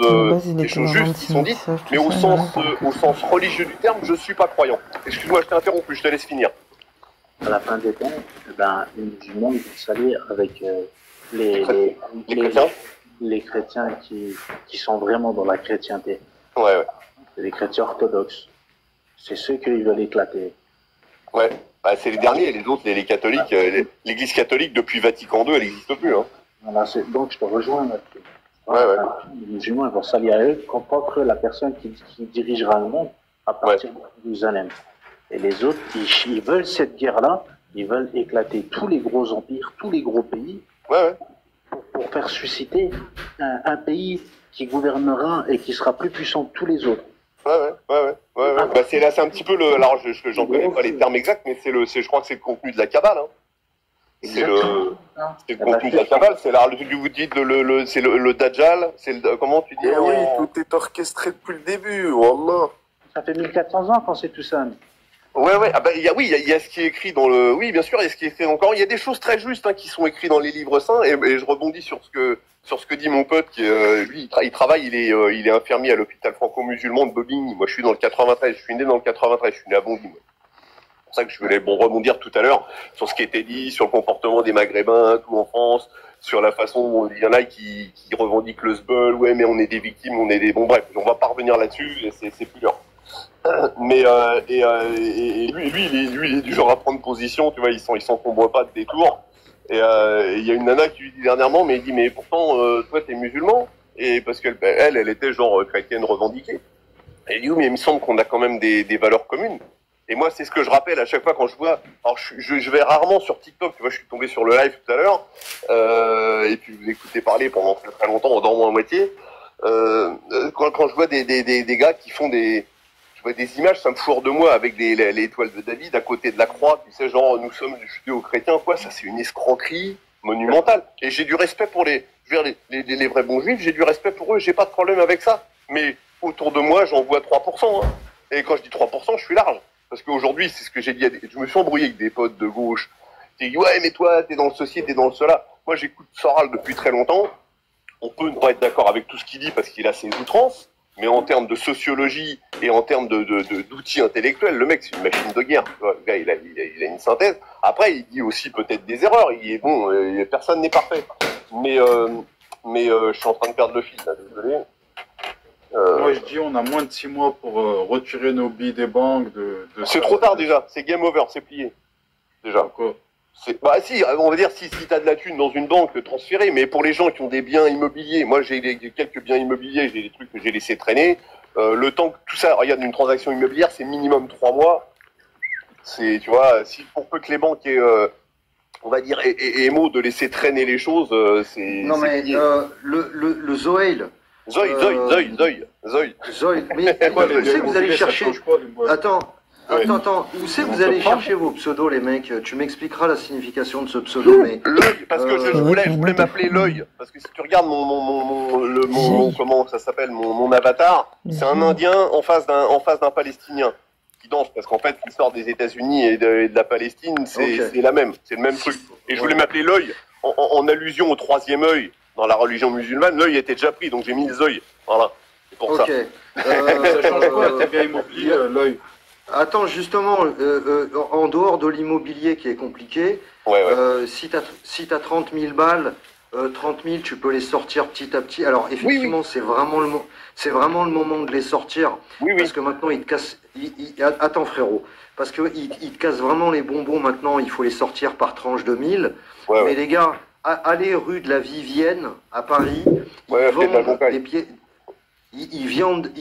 justes qui sont dites, mais au sens religieux du terme, je suis pas croyant. Excuse-moi, je t'ai interrompu, je te laisse finir. À la fin des temps, les musulmans ils vont s'allier avec les chrétiens qui sont vraiment dans la chrétienté. Ouais. Les chrétiens orthodoxes. C'est ceux qu'ils veulent éclater. Ouais, bah, c'est les derniers, les autres, les catholiques, l'église catholique depuis Vatican II, elle n'existe plus, hein. Voilà, donc je te rejoins là-dessus. Les musulmans ils vont s'allier à eux contre la personne qui dirigera le monde à partir de Jérusalem. Et les autres, ils veulent cette guerre-là, ils veulent éclater tous les gros empires, tous les gros pays, pour faire susciter un pays qui gouvernera et qui sera plus puissant que tous les autres. Bah, c'est un petit peu alors j'en connais pas les termes exacts, mais je crois que c'est le contenu de la Kabbale, hein. c'est le contenu de la cabale, c'est là, vous dites c'est le Dajjal, c'est le, comment tu dis? Eh oui, tout est orchestré depuis le début, wallah. Ça fait 1400 ans qu'on sait tout ça. Ouais, ah bah, il y a ce qui est écrit dans le, oui, bien sûr, il y a ce qui est écrit encore. Il y a des choses très justes, hein, qui sont écrites dans les livres saints, et je rebondis sur ce que dit mon pote, qui, lui, il travaille, il est infirmier à l'hôpital franco-musulman de Bobigny. Moi, je suis dans le 93, je suis né dans le 93, je suis né à Bondy, moi. C'est pour ça que je voulais, rebondir tout à l'heure sur ce qui était dit, sur le comportement des Maghrébins, tout en France, sur la façon dont il y en a qui revendiquent le sbeul, ouais, mais on est des victimes, on est des, bon, bref, on va pas revenir là-dessus, c'est plus l'heure. Mais lui, il est du genre à prendre position, tu vois, il s'encombre pas de détours. Et il y a une nana qui lui dit dernièrement, mais il dit, mais pourtant, toi, t'es musulman, et parce qu'elle, elle était genre chrétienne revendiquée. Et il dit, oui, mais il me semble qu'on a quand même des valeurs communes. Et moi, c'est ce que je rappelle à chaque fois quand je vois. Alors, je vais rarement sur TikTok, tu vois, je suis tombé sur le live tout à l'heure, et puis vous écoutez parler pendant très longtemps en dormant à moitié. Quand je vois des gars qui font des images, ça me fout hors de moi, avec les étoiles de David à côté de la croix, tu sais, genre, nous sommes judéo-chrétiens, quoi, ça c'est une escroquerie monumentale. Et j'ai du respect pour les vrais bons juifs, j'ai du respect pour eux, j'ai pas de problème avec ça. Mais autour de moi, j'en vois 3%, hein. Et quand je dis 3%, je suis large. Parce qu'aujourd'hui, c'est ce que j'ai dit, je me suis embrouillé avec des potes de gauche. J'ai dit, ouais, mais toi, t'es dans le ceci, t'es dans le cela. Moi, j'écoute Soral depuis très longtemps. On peut ne pas être d'accord avec tout ce qu'il dit parce qu'il a ses outrances. Mais en termes de sociologie et en termes d'outils intellectuels, le mec, c'est une machine de guerre. Le gars, il a une synthèse. Après, il dit aussi peut-être des erreurs. Il est bon, personne n'est parfait. Mais je suis en train de perdre le fil, là, désolé. Moi, je dis, on a moins de 6 mois pour retirer nos billes des banques. C'est trop tard déjà. C'est game over, c'est plié. Déjà. Bah si, on va dire si t'as de la thune dans une banque, transférer, mais pour les gens qui ont des biens immobiliers, moi j'ai quelques biens immobiliers, j'ai des trucs que j'ai laissé traîner, le temps que tout ça, regarde, une transaction immobilière, c'est minimum 3 mois, c'est, tu vois, si pour peu que les banques aient, on va dire, émo de laisser traîner les choses, c'est... Non mais, le Zoïl... Zoïl, mais où c'est que vous allez chercher... Attends, où c'est que vous allez chercher vos pseudos, les mecs? Tu m'expliqueras la signification de ce pseudo, mais... L'œil, parce que je voulais m'appeler l'œil, parce que si tu regardes comment ça s'appelle, mon avatar, c'est un Indien en face d'un Palestinien qui danse, parce qu'en fait, l'histoire des États-Unis et de la Palestine, c'est la même, c'est le même truc. Et je voulais m'appeler l'œil, en allusion au troisième œil, dans la religion musulmane, l'œil était déjà pris, donc j'ai mis les œils, voilà, c'est pour ça. Ça change quoi, t'es bien immobilier, l'œil? Attends, justement, en dehors de l'immobilier qui est compliqué, si t'as 30 000 balles, 30 000, tu peux les sortir petit à petit. Alors, effectivement, c'est vraiment le moment de les sortir. Parce que maintenant, ils te cassent... Attends, frérot. Parce qu'ils te cassent vraiment les bonbons maintenant. Il faut les sortir par tranche de 1000. Mais les gars, allez rue de la Vivienne, à Paris. Ils vendent des pieds... Ils viandent.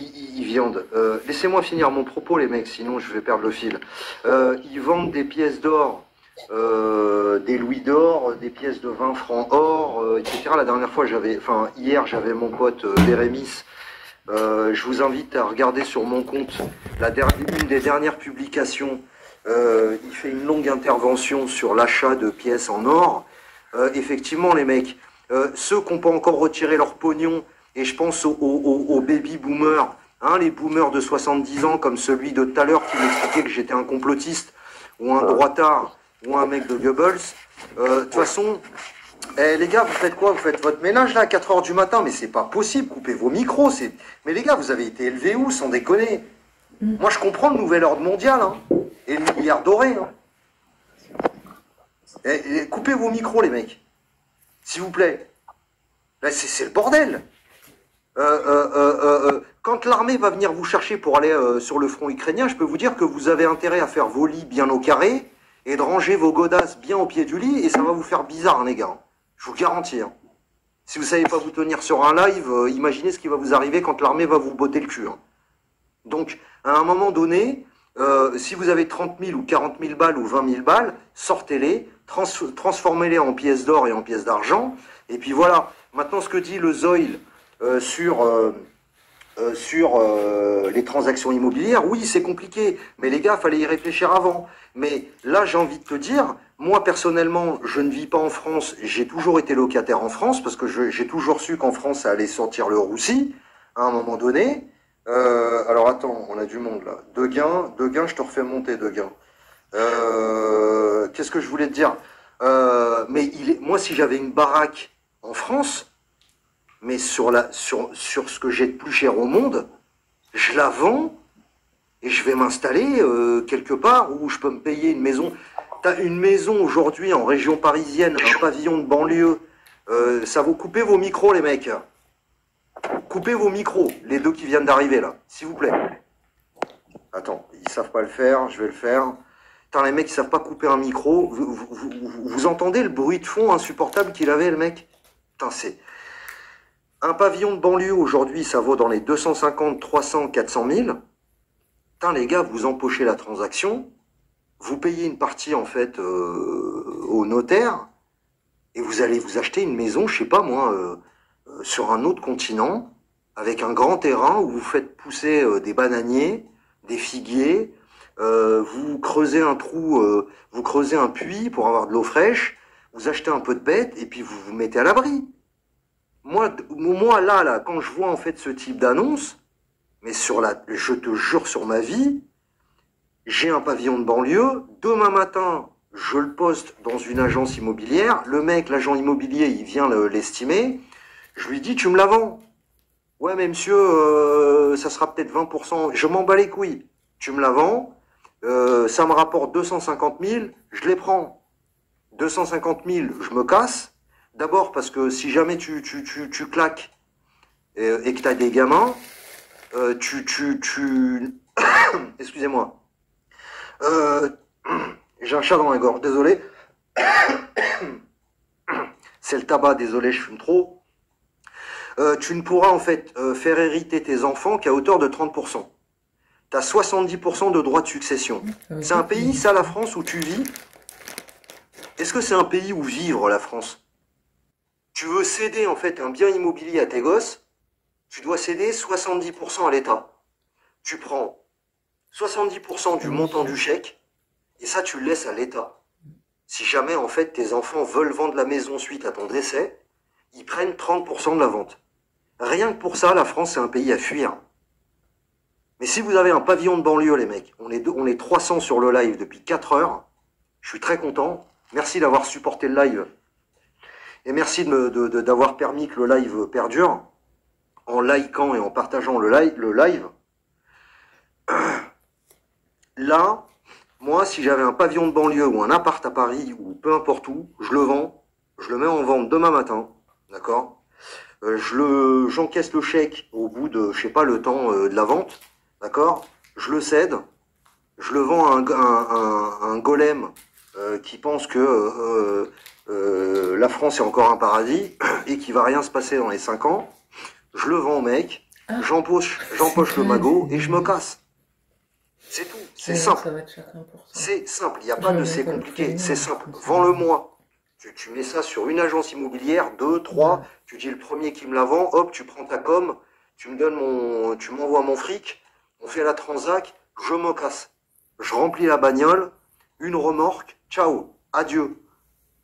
Laissez-moi finir mon propos, les mecs, sinon je vais perdre le fil. Ils vendent des pièces d'or, des louis d'or, des pièces de 20 francs or, etc. La dernière fois, hier, j'avais mon pote Bérémis. Je vous invite à regarder sur mon compte une des dernières publications. Il fait une longue intervention sur l'achat de pièces en or. Effectivement, les mecs, ceux qui n'ont pas encore retiré leur pognon. Et je pense aux baby boomers, hein, les boomers de 70 ans, comme celui de tout à l'heure qui m'expliquait que j'étais un complotiste, ou un droitard, ou un mec de Goebbels. De toute façon, les gars, vous faites quoi? Vous faites votre ménage là à 4 h du matin? Mais c'est pas possible, coupez vos micros. Mais les gars, vous avez été élevés où, sans déconner? Moi, je comprends le nouvel ordre mondial, hein, et le milliard doré. Hein. Coupez vos micros, les mecs. S'il vous plaît. Là, c'est le bordel. Quand l'armée va venir vous chercher pour aller sur le front ukrainien, je peux vous dire que vous avez intérêt à faire vos lits bien au carré et de ranger vos godasses bien au pied du lit, et ça va vous faire bizarre, hein, les gars. Je vous garantis. Hein. Si vous savez pas vous tenir sur un live, imaginez ce qui va vous arriver quand l'armée va vous botter le cul. Hein. Donc, à un moment donné, si vous avez 30 000 ou 40 000 balles ou 20 000 balles, sortez-les, transformez-les en pièces d'or et en pièces d'argent, et puis voilà. Maintenant, ce que dit le Zoïl sur les transactions immobilières, oui, c'est compliqué, mais les gars, fallait y réfléchir avant. Mais là, j'ai envie de te dire, Moi, personnellement, je ne vis pas en France. J'ai toujours été locataire en France parce que j'ai toujours su qu'en France, ça allait sortir le roussi à un moment donné. Alors, attends, on a du monde là. Deguin, je te refais monter, Deguin. Qu'est-ce que je voulais te dire? Moi, si j'avais une baraque en France, mais sur ce que j'ai de plus cher au monde, je la vends et je vais m'installer quelque part où je peux me payer une maison. T'as une maison aujourd'hui en région parisienne, un pavillon de banlieue. Ça vaut couper vos micros, les mecs. Coupez vos micros, les deux qui viennent d'arriver là, s'il vous plaît. Attends, ils savent pas le faire, je vais le faire. Putain, les mecs, ils savent pas couper un micro. Vous entendez le bruit de fond insupportable qu'il avait, le mec? Putain, c'est... Un pavillon de banlieue, aujourd'hui, ça vaut dans les 250, 300, 400 000. Putain, les gars, vous empochez la transaction, vous payez une partie, en fait, au notaire, et vous allez vous acheter une maison, je sais pas moi, sur un autre continent, avec un grand terrain où vous faites pousser des bananiers, des figuiers, vous creusez un trou, vous creusez un puits pour avoir de l'eau fraîche, vous achetez un peu de bêtes, et puis vous vous mettez à l'abri. Moi, là, quand je vois en fait ce type d'annonce, mais je te jure sur ma vie, j'ai un pavillon de banlieue, demain matin, je le poste dans une agence immobilière, le mec, l'agent immobilier, il vient l'estimer, je lui dis, tu me la vends? Ouais, mais monsieur, ça sera peut-être 20%, je m'en bats les couilles, tu me la vends, ça me rapporte 250 000, je les prends. 250 000, je me casse. D'abord parce que si jamais tu claques et que tu as des gamins, excusez-moi. J'ai un chat dans la gorge, désolé. C'est le tabac, désolé, je fume trop. Tu ne pourras en fait faire hériter tes enfants qu'à hauteur de 30%. Tu as 70% de droits de succession. C'est un pays, ça, la France, où tu vis? Est-ce que c'est un pays où vivre, la France? Tu veux céder en fait un bien immobilier à tes gosses, tu dois céder 70% à l'État. Tu prends 70% du montant du chèque, et ça tu le laisses à l'État. Si jamais en fait tes enfants veulent vendre la maison suite à ton décès, ils prennent 30% de la vente. Rien que pour ça, la France c'est un pays à fuir. Mais si vous avez un pavillon de banlieue, les mecs, on est 300 sur le live depuis 4 heures, je suis très content. Merci d'avoir supporté le live. Et merci d'avoir permis que le live perdure, en likant et en partageant le live. Là, moi, si j'avais un pavillon de banlieue ou un appart à Paris, ou peu importe où, je le vends, je le mets en vente demain matin, d'accord? J'encaisse le chèque au bout de, je sais pas, le temps de la vente, d'accord? Je le cède, je le vends à un golem qui pense que la France est encore un paradis et qu'il va rien se passer dans les 5 ans. Je le vends au mec, j'empoche le magot et je me casse. C'est tout, c'est simple. C'est simple, il n'y a pas de c'est compliqué, c'est simple. Vends-le-moi. Tu mets ça sur une agence immobilière, 2, 3, tu dis le premier qui me la vend, hop, tu prends ta com, tu m'envoies mon fric, on fait la transac, je me casse. Je remplis la bagnole, une remorque, ciao, adieu.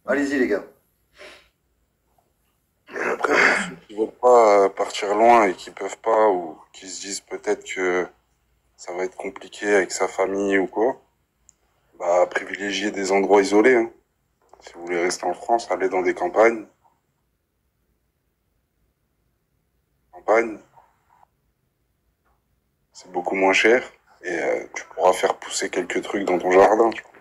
Allez-y les gars. Et après, pour ceux qui ne veulent pas partir loin et qui peuvent pas, ou qui se disent peut-être que ça va être compliqué avec sa famille ou quoi, bah privilégier des endroits isolés. Hein. Si vous voulez rester en France, allez dans des campagnes. C'est beaucoup moins cher et tu pourras faire pousser quelques trucs dans ton jardin. Tu vois.